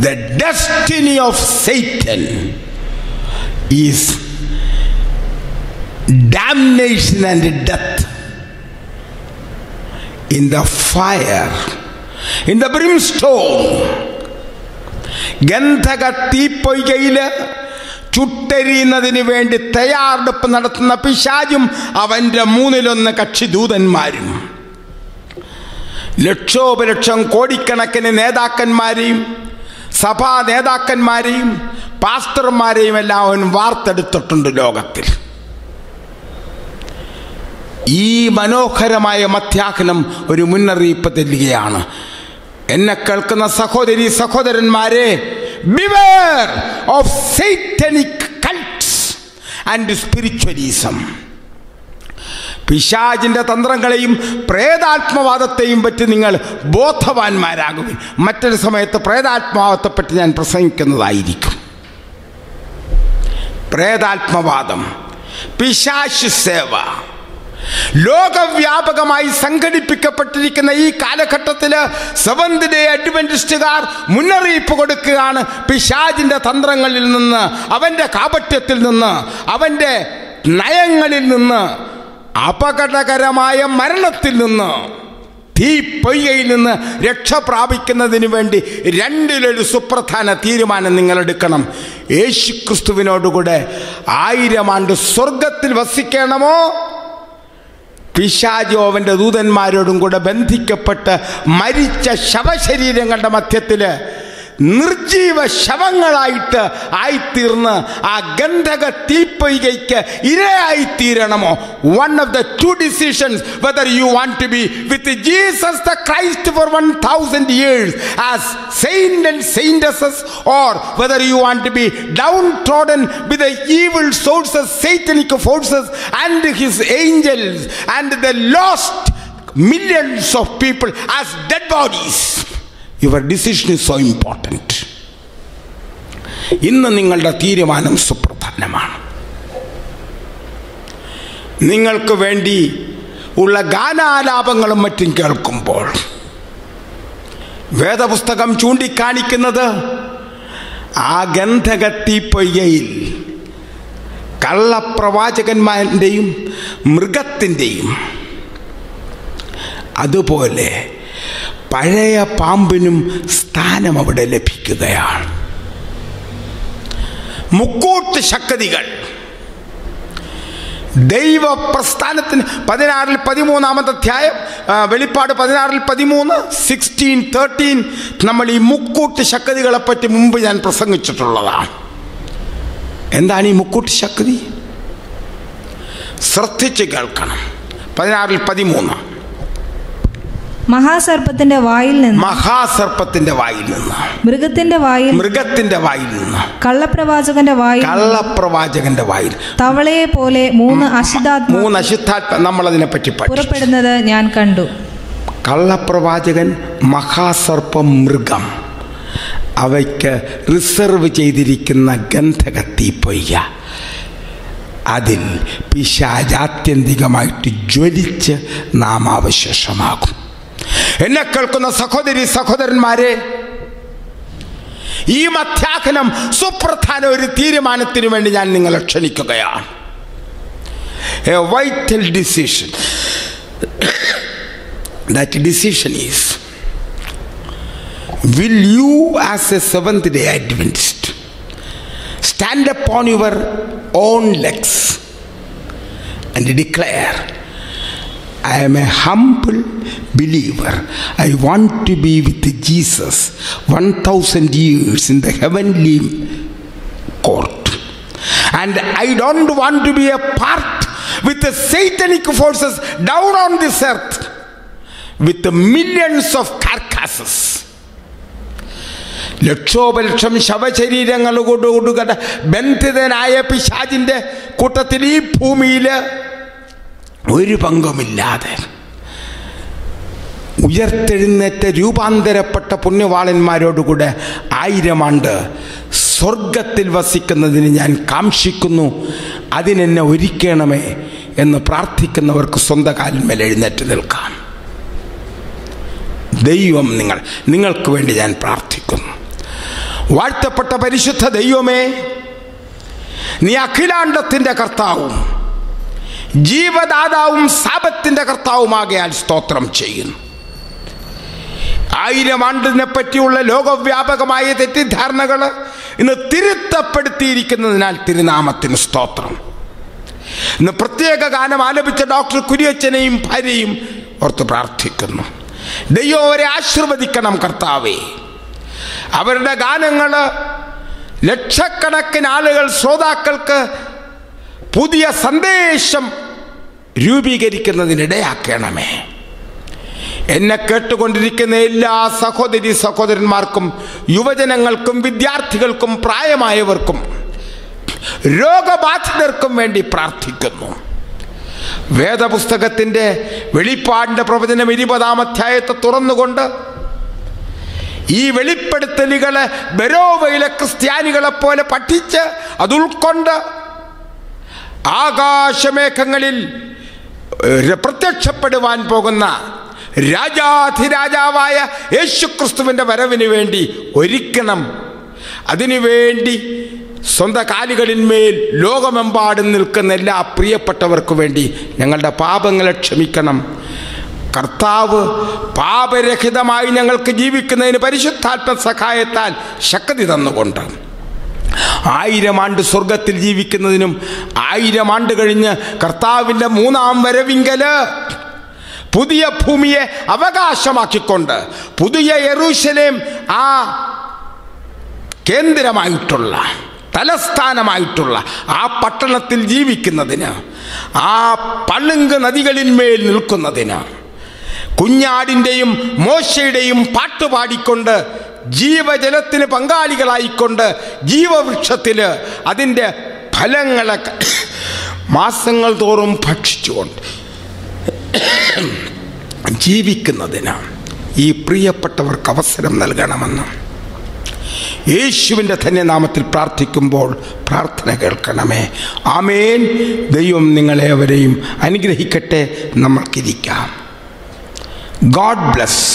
The destiny of Satan is damnation and death in the fire, in the brimstone. ഗന്ധക തീപ്പൊയ്കയില് ചുട്ടെരിയുന്നതിന് വേണ്ടി തയ്യാറെടുപ്പ് നടത്തുന്ന പിശാചും അവൻ്റെ 1/3 കക്ഷിദൂതന്മാരും, ലക്ഷോപലക്ഷം കോടിക്കണക്കിന് നേതാക്കന്മാരെയും സഭാ നേതാക്കന്മാരെയും പാസ്റ്റർമാരെയും എല്ലാം അവൻ വാർത്തെടുത്തിട്ടുണ്ട് ലോകത്തിൽ. ഈ മനോഹരമായ മധ്യാഹ്നം ഒരു മുന്നറിയിപ്പ് തരികയാണ്. എന്നെ കേൾക്കുന്ന സഹോദരി സഹോദരന്മാരെ, beware of satanic cults and spiritualism. പിശാചിന്റെ തന്ത്രങ്ങളെയും പ്രേതാത്മവാദത്തെയും പറ്റി നിങ്ങൾ ബോധവാന്മാരാകും. മറ്റൊരു സമയത്ത് പ്രേതാത്മവാദത്തെപ്പറ്റി ഞാൻ പ്രസംഗിക്കുന്നതായിരിക്കും. പ്രേതാത്മവാദം, പിശാച് സേവ ലോകവ്യാപകമായി സംഘടിപ്പിക്കപ്പെട്ടിരിക്കുന്ന ഈ കാലഘട്ടത്തിൽ സെവന്ത് ഡേ അഡ്വെന്റിസ്റ്റുകാർ മുന്നറിയിപ്പ് കൊടുക്കുകയാണ്. പിശാചിന്റെ തന്ത്രങ്ങളിൽ നിന്ന്, അവന്റെ കാപട്യത്തിൽ നിന്ന്, അവന്റെ നയങ്ങളിൽ നിന്ന്, അപകടകരമായ മരണത്തിൽ നിന്ന്, തീപ്പൊയ്കയിൽ നിന്ന് രക്ഷ പ്രാപിക്കുന്നതിന് വേണ്ടി 2 സുപ്രധാന തീരുമാനം നിങ്ങൾ എടുക്കണം. യേശുക്രിസ്തുവിനോടുകൂടെ 1000 ആണ്ട് സ്വർഗത്തിൽ വസിക്കണമോ, പിശാചോ അവൻ്റെ ദൂതന്മാരോടും കൂടെ ബന്ധിക്കപ്പെട്ട് മരിച്ച ശവശരീരങ്ങളുടെ മധ്യത്തിൽ നിർജീവ ശവങ്ങളായിട്ട് ആയിത്തീർന്ന് ആ ഗന്ധക തീപ്പൊയ്കയ്ക്ക് ഇരയായിത്തീരണമോ? One of the 2 decisions, whether you want to be with Jesus the Christ for 1000 years as saint and saintesses, or whether you want to be downtrodden with the evil sources, satanic forces and his angels and the lost millions of people as dead bodies. Your decision is so important. ഇന്ന് നിങ്ങളുടെ തീരുമാനം സുപ്രധാനമാണ്. നിങ്ങൾക്ക് വേണ്ടി ഉള്ള ഗാനാലാപങ്ങളും മറ്റും കേൾക്കുമ്പോൾ വേദപുസ്തകം ചൂണ്ടിക്കാണിക്കുന്നത് ആ ഗന്ധക തീപ്പൊയ്കയിൽ കള്ളപ്രവാചകന്മാരുടെയും മൃഗത്തിൻ്റെയും അതുപോലെ പഴയ പാമ്പിനും സ്ഥാനം അവിടെ ലഭിക്കുകയാണ്. മുക്കൂട്ട് ശക്തികൾ ദൈവപ്രസ്ഥാനത്തിന് 16-13 അധ്യായം, വെളിപ്പാട് 16-13, 16-13 നമ്മൾ ഈ മുക്കൂട്ട് ശക്തികളെ പറ്റി മുമ്പ് ഞാൻ പ്രസംഗിച്ചിട്ടുള്ളതാണ്. എന്താണ് ഈ മുക്കൂട്ട് ശക്തി? ശ്രദ്ധിച്ച് കേൾക്കണം. 16-13 മഹാസർപ്പത്തിന്റെ വായിൽ നിന്ന്, മഹാസർപ്പത്തിന്റെ വായിൽ നിന്ന്, മൃഗത്തിന്റെ വായിൽ നിന്ന്, കള്ളപ്രവാചകന്റെ വായിൽ, തവളയെ പോലെ 3 അശുദ്ധാത്മ നമ്മളതിനെ പറ്റി പുറപ്പെടുന്നത് ഞാൻ കണ്ടു. കള്ളപ്രവാചകൻ, മഹാസർപ്പം, മൃഗം, അവയ്ക്ക് റിസർവ് ചെയ്തിരിക്കുന്ന ഗന്ധക തീപ്പൊയ്ക, അതിൽ പിശാചാത്യന്തികമായിട്ട് ജ്വലിച്ച് നാമാവശേഷമാകും. എന്നെ കേൾക്കുന്ന സഹോദരി സഹോദരന്മാരെ, ഈ മധ്യാഹ്നം സുപ്രധാന ഒരു തീരുമാനത്തിന് വേണ്ടി ഞാൻ നിങ്ങളെ ക്ഷണിക്കുകയാണ്. A vital decision. That decision is, will you as a Seventh Day Adventist stand upon your own legs and declare, I am a humble believer. I want to be with Jesus 1000 years in the heavenly court, and I don't want to be a part with the satanic forces down on this earth with the millions of carcasses, ലക്ഷോപലക്ഷം ശവശരീരങ്ങളോടുകൂടെ ബന്ധിതനായ പിശാചിന്റെ കൂട്ടത്തിൽ ഈ ഭൂമിയിൽ ഒരു പങ്കുമില്ലാതെ ഉയർത്തെഴുന്നേറ്റ് രൂപാന്തരപ്പെട്ട പുണ്യവാളന്മാരോടുകൂടെ 1000 ആണ്ട് സ്വർഗത്തിൽ വസിക്കുന്നതിന് ഞാൻ കാംക്ഷിക്കുന്നു. അതിനെന്നെ ഒരുക്കണമേ എന്ന് പ്രാർത്ഥിക്കുന്നവർക്ക് സ്വന്തം കാലിന്മേൽ എഴുന്നേറ്റ് നിൽക്കാം. ദൈവം നിങ്ങൾക്ക് വേണ്ടി ഞാൻ പ്രാർത്ഥിക്കുന്നു. വാഴ്ത്തപ്പെട്ട പരിശുദ്ധ ദൈവമേ, നീ അഖിലാണ്ടത്തിൻ്റെ കർത്താവും ജീവദാതാവും ശാപത്തിൻ്റെ കർത്താവുമാകയാൽ സ്തോത്രം ചെയ്യുന്നു. 1000 ആണ്ടിനെ പറ്റിയുള്ള ലോകവ്യാപകമായ തെറ്റിദ്ധാരണകൾ ഇന്ന് തിരുത്തപ്പെടുത്തിയിരിക്കുന്നതിനാൽ തിരുനാമത്തിന് സ്തോത്രം. ഇന്ന് പ്രത്യേക ഗാനം ആലപിച്ച ഡോക്ടർ കുര്യച്ചനെയും ഭാര്യയും ഓർത്ത് പ്രാർത്ഥിക്കുന്നു. ദൈവം അവരെ ആശീർവദിക്കണം കർത്താവേ. അവരുടെ ഗാനങ്ങൾ ലക്ഷക്കണക്കിന് ആളുകൾ ശ്രോതാക്കൾക്ക് പുതിയ സന്ദേശം രൂപീകരിക്കുന്നതിനിടയാക്കണമേ. എന്നെ കേട്ടുകൊണ്ടിരിക്കുന്ന എല്ലാ സഹോദരി സഹോദരന്മാർക്കും യുവജനങ്ങൾക്കും വിദ്യാർത്ഥികൾക്കും പ്രായമായവർക്കും രോഗബാധിതർക്കും വേണ്ടി പ്രാർത്ഥിക്കുന്നു. വേദപുസ്തകത്തിൻ്റെ വെളിപ്പാടിൻ്റെ പ്രവചനം 20-ാം അധ്യായത്തെ തുറന്നുകൊണ്ട് ഈ വെളിപ്പെടുത്തലുകളെ ബെരോവയിലെ ക്രിസ്ത്യാനികളെപ്പോലെ പഠിച്ച് അത് ഉൾക്കൊണ്ട് ആകാശമേഘങ്ങളിൽ പ്രത്യക്ഷപ്പെടുവാൻ പോകുന്ന രാജാധിരാജാവായ യേശുക്രിസ്തുവിൻ്റെ വരവിന് വേണ്ടി ഒരുക്കണം. അതിനുവേണ്ടി സ്വന്തം കാലുകളിന്മേൽ ലോകമെമ്പാടും നിൽക്കുന്ന എല്ലാ പ്രിയപ്പെട്ടവർക്കു വേണ്ടി ഞങ്ങളുടെ പാപങ്ങളെ ക്ഷമിക്കണം കർത്താവ്. പാപരഹിതമായി ഞങ്ങൾക്ക് ജീവിക്കുന്നതിന് പരിശുദ്ധാത്മ സഹായത്താൽ ശക്തി തന്നുകൊണ്ട് 1000 ആണ്ട് സ്വർഗത്തിൽ ജീവിക്കുന്നതിനും 1000 ആണ്ട് കഴിഞ്ഞ് കർത്താവിൻ്റെ 3-ാം വരവിങ്കൽ പുതിയ ഭൂമിയെ അവകാശമാക്കിക്കൊണ്ട് പുതിയ യെരൂശലേം ആ കേന്ദ്രമായിട്ടുള്ള തലസ്ഥാനമായിട്ടുള്ള ആ പട്ടണത്തിൽ ജീവിക്കുന്നതിന്, ആ പളുങ്ക് നദികളിന്മേൽ നിൽക്കുന്നതിന്, കുഞ്ഞാടിൻ്റെയും മോശയുടെയും പാട്ടുപാടിക്കൊണ്ട് ജീവജലത്തിന് പങ്കാളികളായിക്കൊണ്ട് ജീവവൃക്ഷത്തിൽ അതിൻ്റെ ഫലങ്ങളെ മാസങ്ങൾ തോറും ഭക്ഷിച്ചുകൊണ്ട് ജീവിക്കുന്നതിന് ഈ പ്രിയപ്പെട്ടവർക്ക് അവസരം നൽകണമെന്ന് യേശുവിൻ്റെ ധന്യനാമത്തിൽ പ്രാർത്ഥിക്കുമ്പോൾ പ്രാർത്ഥന കേൾക്കണമേ. ആമേൻ. ദൈവം നിങ്ങളെ അവരെയും അനുഗ്രഹിക്കട്ടെ. നമ്മൾക്കിരിക്കാം. God bless.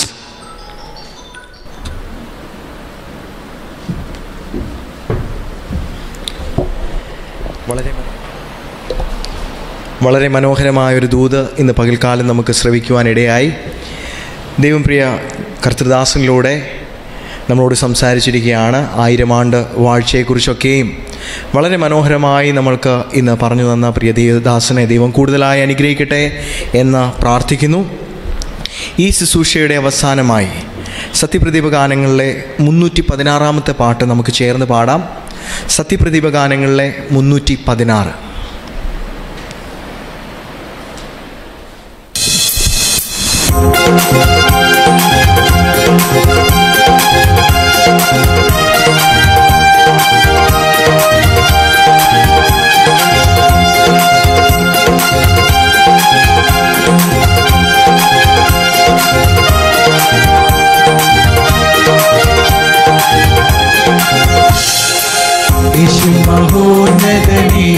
വളരെ മനോഹരമായൊരു ദൂത് ഇന്ന് പകൽക്കാലം നമുക്ക് ശ്രവിക്കുവാനിടയായി. ദൈവം പ്രിയ കർത്തൃദാസനിലൂടെ നമ്മളോട് സംസാരിച്ചിരിക്കുകയാണ്. 1000 ആണ്ട് വാഴ്ചയെക്കുറിച്ചൊക്കെയും വളരെ മനോഹരമായി നമ്മൾക്ക് ഇന്ന് പറഞ്ഞു തന്ന പ്രിയ ദേവദാസനെ ദൈവം കൂടുതലായി അനുഗ്രഹിക്കട്ടെ എന്ന് പ്രാർത്ഥിക്കുന്നു. ഈ ശുശ്രൂഷയുടെ അവസാനമായി സത്യപ്രദീപ ഗാനങ്ങളിലെ 316-ാമത്തെ പാട്ട് നമുക്ക് ചേർന്ന് പാടാം. സത്യപ്രദീപ ഗാനങ്ങളിലെ 316. മഹോന്നതനേ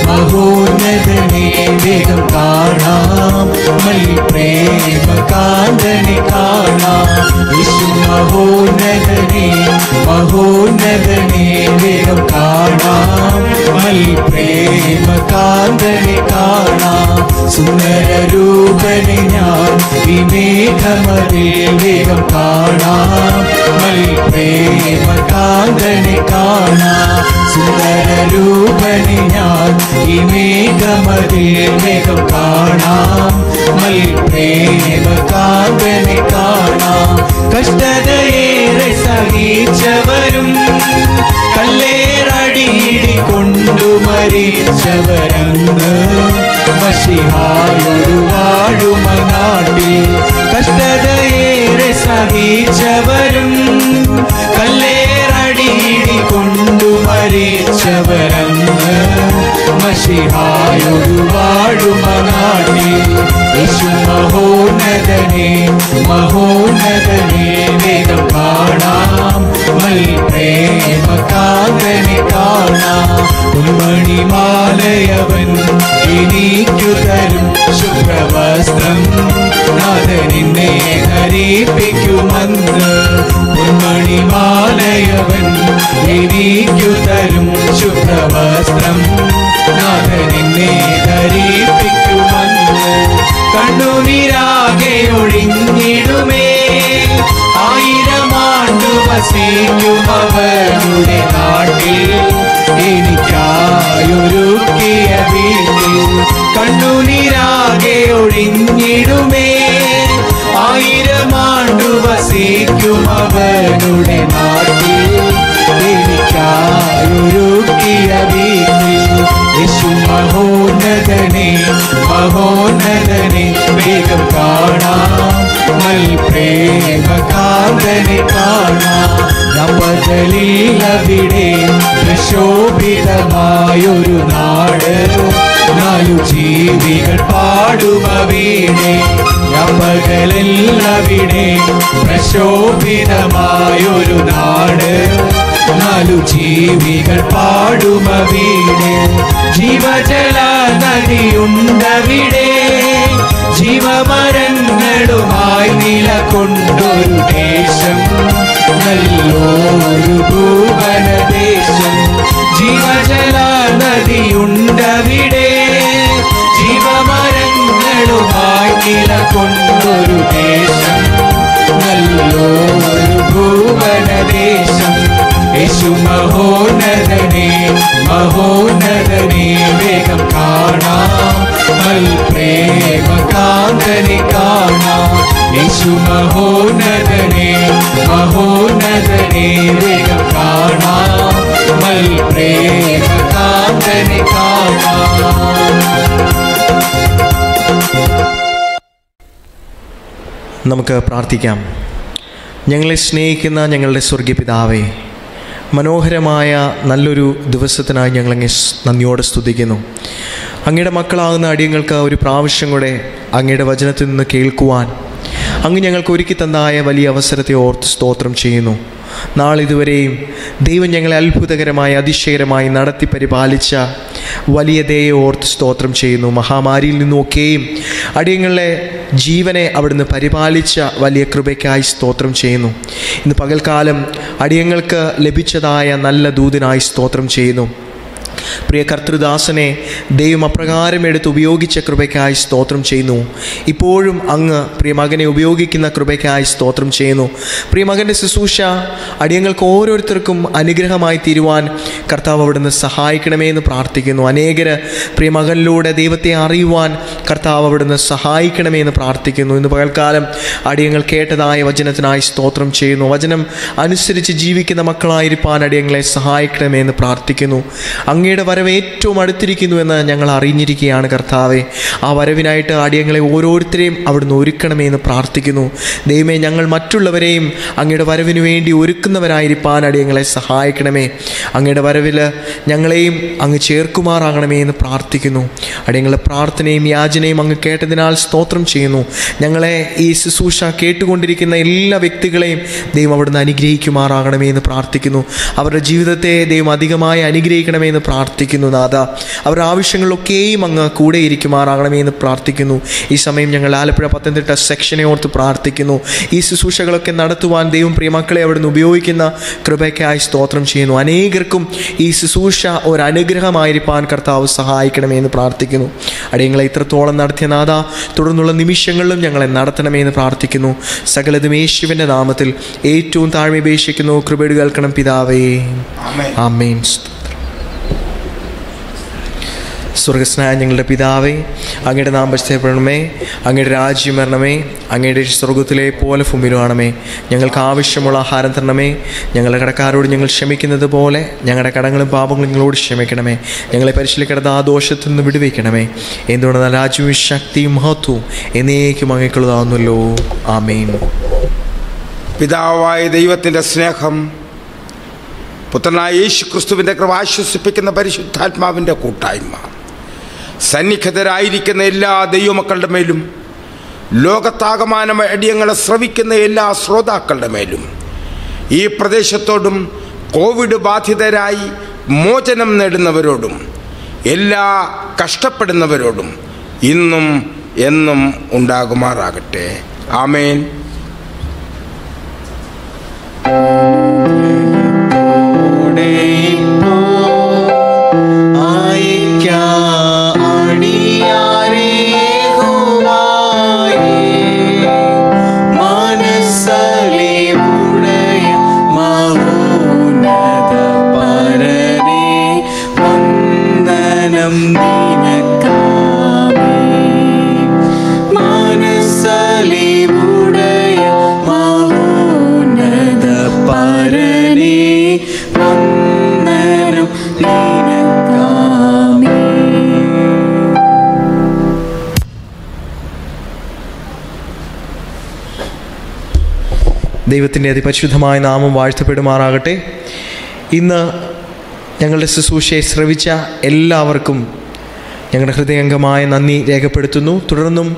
മഹോന്നതനേ വേഗം കാണാം പ്രേമ കാന്തനെ കാണാം. യേശു മഹോന്നതനേ മഹോന്നതനേ വേഗം കാണാം പ്രേമ കാന്തനെ കാണാം. സുന്ദരരൂപനെ ഞാൻ വിമേഘമതിൽ വേഗം കാണാം പ്രേമ കാന്തനെ കാണാം. സുന്ദരരൂപനെ ഞാൻ ഈ മേഘമതിൽ വേഗം കാണാം പ്രേമ കാന്തനെ കാണാം. കഷ്ടതയേറെ സഹിച്ചവരും കല്ലേറടിയിടി കൊണ്ടു മരിച്ചവരന്ന് മശിഹായൊരു വാഴുമ നാട്ടിൽ. കഷ്ടതയേറെ സഹിച്ചവരും കല്ലേറടിയിടി കൊണ്ടു മരിച്ചവരന്ന് മശിഹായൊരു വാഴുമ നാട്ടിൽ. യേശു മഹോന്നതനേ മഹോന്നതനേ വേഗം കാണാം പ്രേമ കാന്തനെ കാണാം. പൊന്മണിമാലയവൻ എനിക്കു തരും ശുഭ്രവസ്ത്രം നാഥനെന്നെ ധരിപ്പിക്കുമെന്ന്. പൊന്മണിമാലയവൻ എനിക്കു തരും ശുഭ്രവസ്ത്രം നാഥനെന്നെ ധരിപ്പിക്കുമെന്ന്. കണ്ണുനീരാകെ ഒഴിഞ്ഞിടുമേ, 1000 ആണ്ടു വസിക്കും അവരുടെ നാട്ടിൽ, എനിക്കായൊരുക്കിയ വീട്ടിൽ. കണ്ണുനീരാകെ ഒഴിഞ്ഞിടുമേ, 1000 ആണ്ടു വസിക്കും അവരുടെ നാട്ടിൽ, എനിക്കായൊരുക്കിയ വീട്ടിൽ. യേശു മഹോന്നതനെ മഹോന്നതനെ വേഗം കാണാം, പ്രേമകാന്തനെ കാണാം. പകലിൽ അവിടെ പ്രശോഭിതമായൊരു നാട്, 4 ജീവികൾ പാടുമ വീണേ. പകലിൽ അവിടെ പ്രശോഭിതമായൊരു നാട്, 4 ജീവികൾ പാടുമ വീണേ. ജീവജല നദിയുണ്ടവിടെ, ജീവമരങ്ങളുമായി നിലകൊണ്ടൊരു ദേശം, നല്ലൊരു ഭൂവനദേശം. ജീവജല നദിയുണ്ടവിടെ, ജീവമരങ്ങളുമായി നിലകൊണ്ടൊരു ദേശം, നല്ലൊരു ഭൂവനദേശം. യേശു മഹോന്നതനെ മഹോന്നതനെ വേഗം കാണാം, പ്രേമകാന്തനെ കാണാം. യേശു മഹോന്നതനെ മഹോന്നതനെ വേഗം കാണാം, പ്രേമകാന്തനെ കാണാം. നമുക്ക് പ്രാർത്ഥിക്കാം. ഞങ്ങളെ സ്നേഹിക്കുന്ന ഞങ്ങളുടെ സ്വർഗീയ പിതാവേ, മനോഹരമായ നല്ലൊരു ദിവസത്തിനായി ഞങ്ങളങ്ങ് നന്ദിയോടെ സ്തുതിക്കുന്നു. അങ്ങയുടെ മക്കളാകുന്ന അടിയങ്ങൾക്ക് ഒരു പ്രാവശ്യം കൂടെ അങ്ങയുടെ വചനത്തിൽ നിന്ന് കേൾക്കുവാൻ അങ്ങ് ഞങ്ങൾക്ക് ഒരുക്കി തന്നായ വലിയ അവസരത്തെ ഓർത്ത് സ്തോത്രം ചെയ്യുന്നു. നാളിതുവരെയും ദൈവം ഞങ്ങളെ അത്ഭുതകരമായി അതിശയകരമായി നടത്തി പരിപാലിച്ച വലിയ ദയയെ ഓർത്ത് സ്തോത്രം ചെയ്യുന്നു. മഹാമാരിയിൽ നിന്നുമൊക്കെയും അടിയങ്ങളുടെ ജീവനെ അവിടുന്ന് പരിപാലിച്ച വലിയ കൃപയ്ക്കായി സ്തോത്രം ചെയ്യുന്നു. ഇന്ന് പകൽക്കാലം അടിയങ്ങൾക്ക് ലഭിച്ചതായ നല്ല ദൂതനായി സ്തോത്രം ചെയ്യുന്നു. പ്രിയ കർത്തൃദാസനെ ദൈവം അപ്രകാരം എടുത്ത് ഉപയോഗിച്ച കൃപയ്ക്കായി സ്തോത്രം ചെയ്യുന്നു. ഇപ്പോഴും അങ്ങ് പ്രിയമകനെ ഉപയോഗിക്കുന്ന കൃപയ്ക്കായി സ്തോത്രം ചെയ്യുന്നു. പ്രിയമകൻ്റെ ശുശ്രൂഷ അടിയങ്ങൾക്ക് ഓരോരുത്തർക്കും അനുഗ്രഹമായി തീരുവാൻ കർത്താവ് അവിടുന്ന് സഹായിക്കണമേ എന്ന് പ്രാർത്ഥിക്കുന്നു. അനേകർ പ്രിയമകനിലൂടെ ദൈവത്തെ അറിയുവാൻ കർത്താവ് അവിടുന്ന് സഹായിക്കണമേ എന്ന് പ്രാർത്ഥിക്കുന്നു. ഇന്ന് പകൽക്കാലം അടിയങ്ങൾ കേട്ടതായ വചനത്തിനായി സ്തോത്രം ചെയ്യുന്നു. വചനം അനുസരിച്ച് ജീവിക്കുന്ന മക്കളായിരിക്കാൻ അടിയങ്ങളെ സഹായിക്കണമേ എന്ന് പ്രാർത്ഥിക്കുന്നു. അങ്ങയുടെ വരവ് ഏറ്റവും അടുത്തിരിക്കുന്നുവെന്ന് ഞങ്ങൾ അറിഞ്ഞിരിക്കുകയാണ് കർത്താവെ. ആ വരവിനായിട്ട് അടിയങ്ങളെ ഓരോരുത്തരെയും അവിടുന്ന് ഒരുക്കണമേ എന്ന് പ്രാർത്ഥിക്കുന്നു. ദൈവമേ, ഞങ്ങൾ മറ്റുള്ളവരെയും അങ്ങയുടെ വരവിന് വേണ്ടി ഒരുക്കുന്നവരായിരിക്കാൻ അടിയങ്ങളെ സഹായിക്കണമേ. അങ്ങയുടെ വരവിൽ ഞങ്ങളെയും അങ്ങ് ചേർക്കുമാറാകണമേ എന്ന് പ്രാർത്ഥിക്കുന്നു. അടിയങ്ങളുടെ പ്രാർത്ഥനയും യാചനയും അങ്ങ് കേട്ടതിനാൽ സ്തോത്രം ചെയ്യുന്നു. ഞങ്ങളെ ഈ ശുശ്രൂഷ കേട്ടുകൊണ്ടിരിക്കുന്ന എല്ലാ വ്യക്തികളെയും ദൈവം അവിടുന്ന് അനുഗ്രഹിക്കുമാറാകണമേ എന്ന് പ്രാർത്ഥിക്കുന്നു. അവരുടെ ജീവിതത്തെ ദൈവം അധികമായി അനുഗ്രഹിക്കണമേ എന്ന് പ്രാർത്ഥിക്കുന്നു. നാഥ, അവരുടെ ആവശ്യങ്ങളിലൊക്കെയും അങ്ങ് കൂടെ ഇരിക്കുമാറാകണമേ എന്ന് പ്രാർത്ഥിക്കുന്നു. ഈ സമയം ഞങ്ങൾ ആലപ്പുഴ പത്തനംതിട്ട സെക്ഷനെ ഓർത്ത് പ്രാർത്ഥിക്കുന്നു. ഈ ശുശ്രൂഷകളൊക്കെ നടത്തുവാൻ ദൈവം പ്രിയമക്കളെ അവിടുന്ന് ഉപയോഗിക്കുന്ന കൃപയ്ക്കായി സ്തോത്രം ചെയ്യുന്നു. അനേകർക്കും ഈ ശുശ്രൂഷ ഒരു അനുഗ്രഹമായിരിക്കാൻ കർത്താവ് സഹായിക്കണമേ എന്ന് പ്രാർത്ഥിക്കുന്നു. അടിയങ്ങളെ ഇത്രത്തോളം നടത്തിയ നാഥ, തുടർന്നുള്ള നിമിഷങ്ങളിലും ഞങ്ങളെ നടത്തണമേ എന്ന് പ്രാർത്ഥിക്കുന്നു. സകലതും യേശുവിൻ്റെ നാമത്തിൽ ഏറ്റവും താഴ്മയപേക്ഷിക്കുന്നു. കൃപ കേൾക്കണം പിതാവേ. ആമേൻ. സ്വർഗസ്നായ ഞങ്ങളുടെ പിതാവേ, അങ്ങയുടെ നാമം പരിശുദ്ധപ്പെടണമേ, അങ്ങയുടെ രാജ്യം വരണമേ, അങ്ങയുടെ സ്വർഗത്തിലെ പോലെ ഭൂമിയിലുമാണമേ. ഞങ്ങൾക്ക് ആവശ്യമുള്ള ആഹാരം തരണമേ. ഞങ്ങളുടെ കടക്കാരോട് ഞങ്ങൾ ക്ഷമിക്കുന്നത് പോലെ ഞങ്ങളുടെ കടങ്ങളും പാപങ്ങളും ഞങ്ങളോട് ക്ഷമിക്കണമേ. ഞങ്ങളെ പരിശീലിക്കരുത്, ആ ദോഷത്തിൽ നിന്ന് വിടുവിക്കണമേ. എന്തുകൊണ്ടെന്നാൽ രാജ്യവും ശക്തിയും മഹത്വവും എന്നേക്കും അങ്ങേക്കുള്ളതാവുന്നല്ലോ. ആമേൻ. പിതാവായ ദൈവത്തിൻ്റെ സ്നേഹം, പുത്രനായ യേശു ക്രിസ്തുവിൻ്റെ കൃപ, ആശ്വസിപ്പിക്കുന്ന പരിശുദ്ധാത്മാവിൻ്റെ കൂട്ടായ്മ, സന്നിഹിതരായിരിക്കുന്ന എല്ലാ ദൈവമക്കളുടെ മേലും, ലോകത്താകമാനം അടിയങ്ങളെ ശ്രവിക്കുന്ന എല്ലാ ശ്രോതാക്കളുടെ മേലും, ഈ പ്രദേശത്തോടും കോവിഡ് ബാധിതരായി മോചനം നേടുന്നവരോടും എല്ലാ കഷ്ടപ്പെടുന്നവരോടും ഇന്നും എന്നും ഉണ്ടാകുമാറാകട്ടെ. ആമേൻ. ദൈവത്തിൻ്റെ അതിപരിശുദ്ധമായ നാമം വാഴ്ത്തപ്പെടുമാറാകട്ടെ. ഇന്ന് ഞങ്ങളുടെ ശുശ്രൂഷയെ ശ്രവിച്ച എല്ലാവർക്കും ഞങ്ങളുടെ ഹൃദയംഗമായ നന്ദി രേഖപ്പെടുത്തുന്നു. തുടർന്നും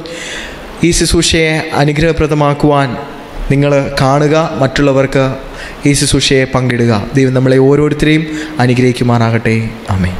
ഈ ശുശ്രൂഷയെ അനുഗ്രഹപ്രദമാക്കുവാൻ നിങ്ങൾ കാണുക, മറ്റുള്ളവർക്ക് ഈ ശുശ്രൂഷയെ പങ്കിടുക. ദൈവം നമ്മളെ ഓരോരുത്തരെയും അനുഗ്രഹിക്കുമാറാകട്ടെ. ആമേൻ.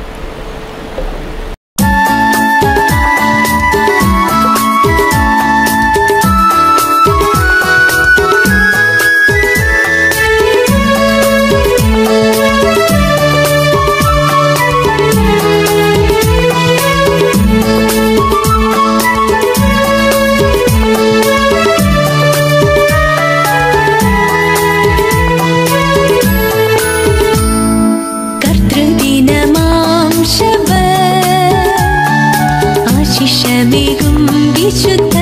ആശിഷമേകും വിശുദ്ധ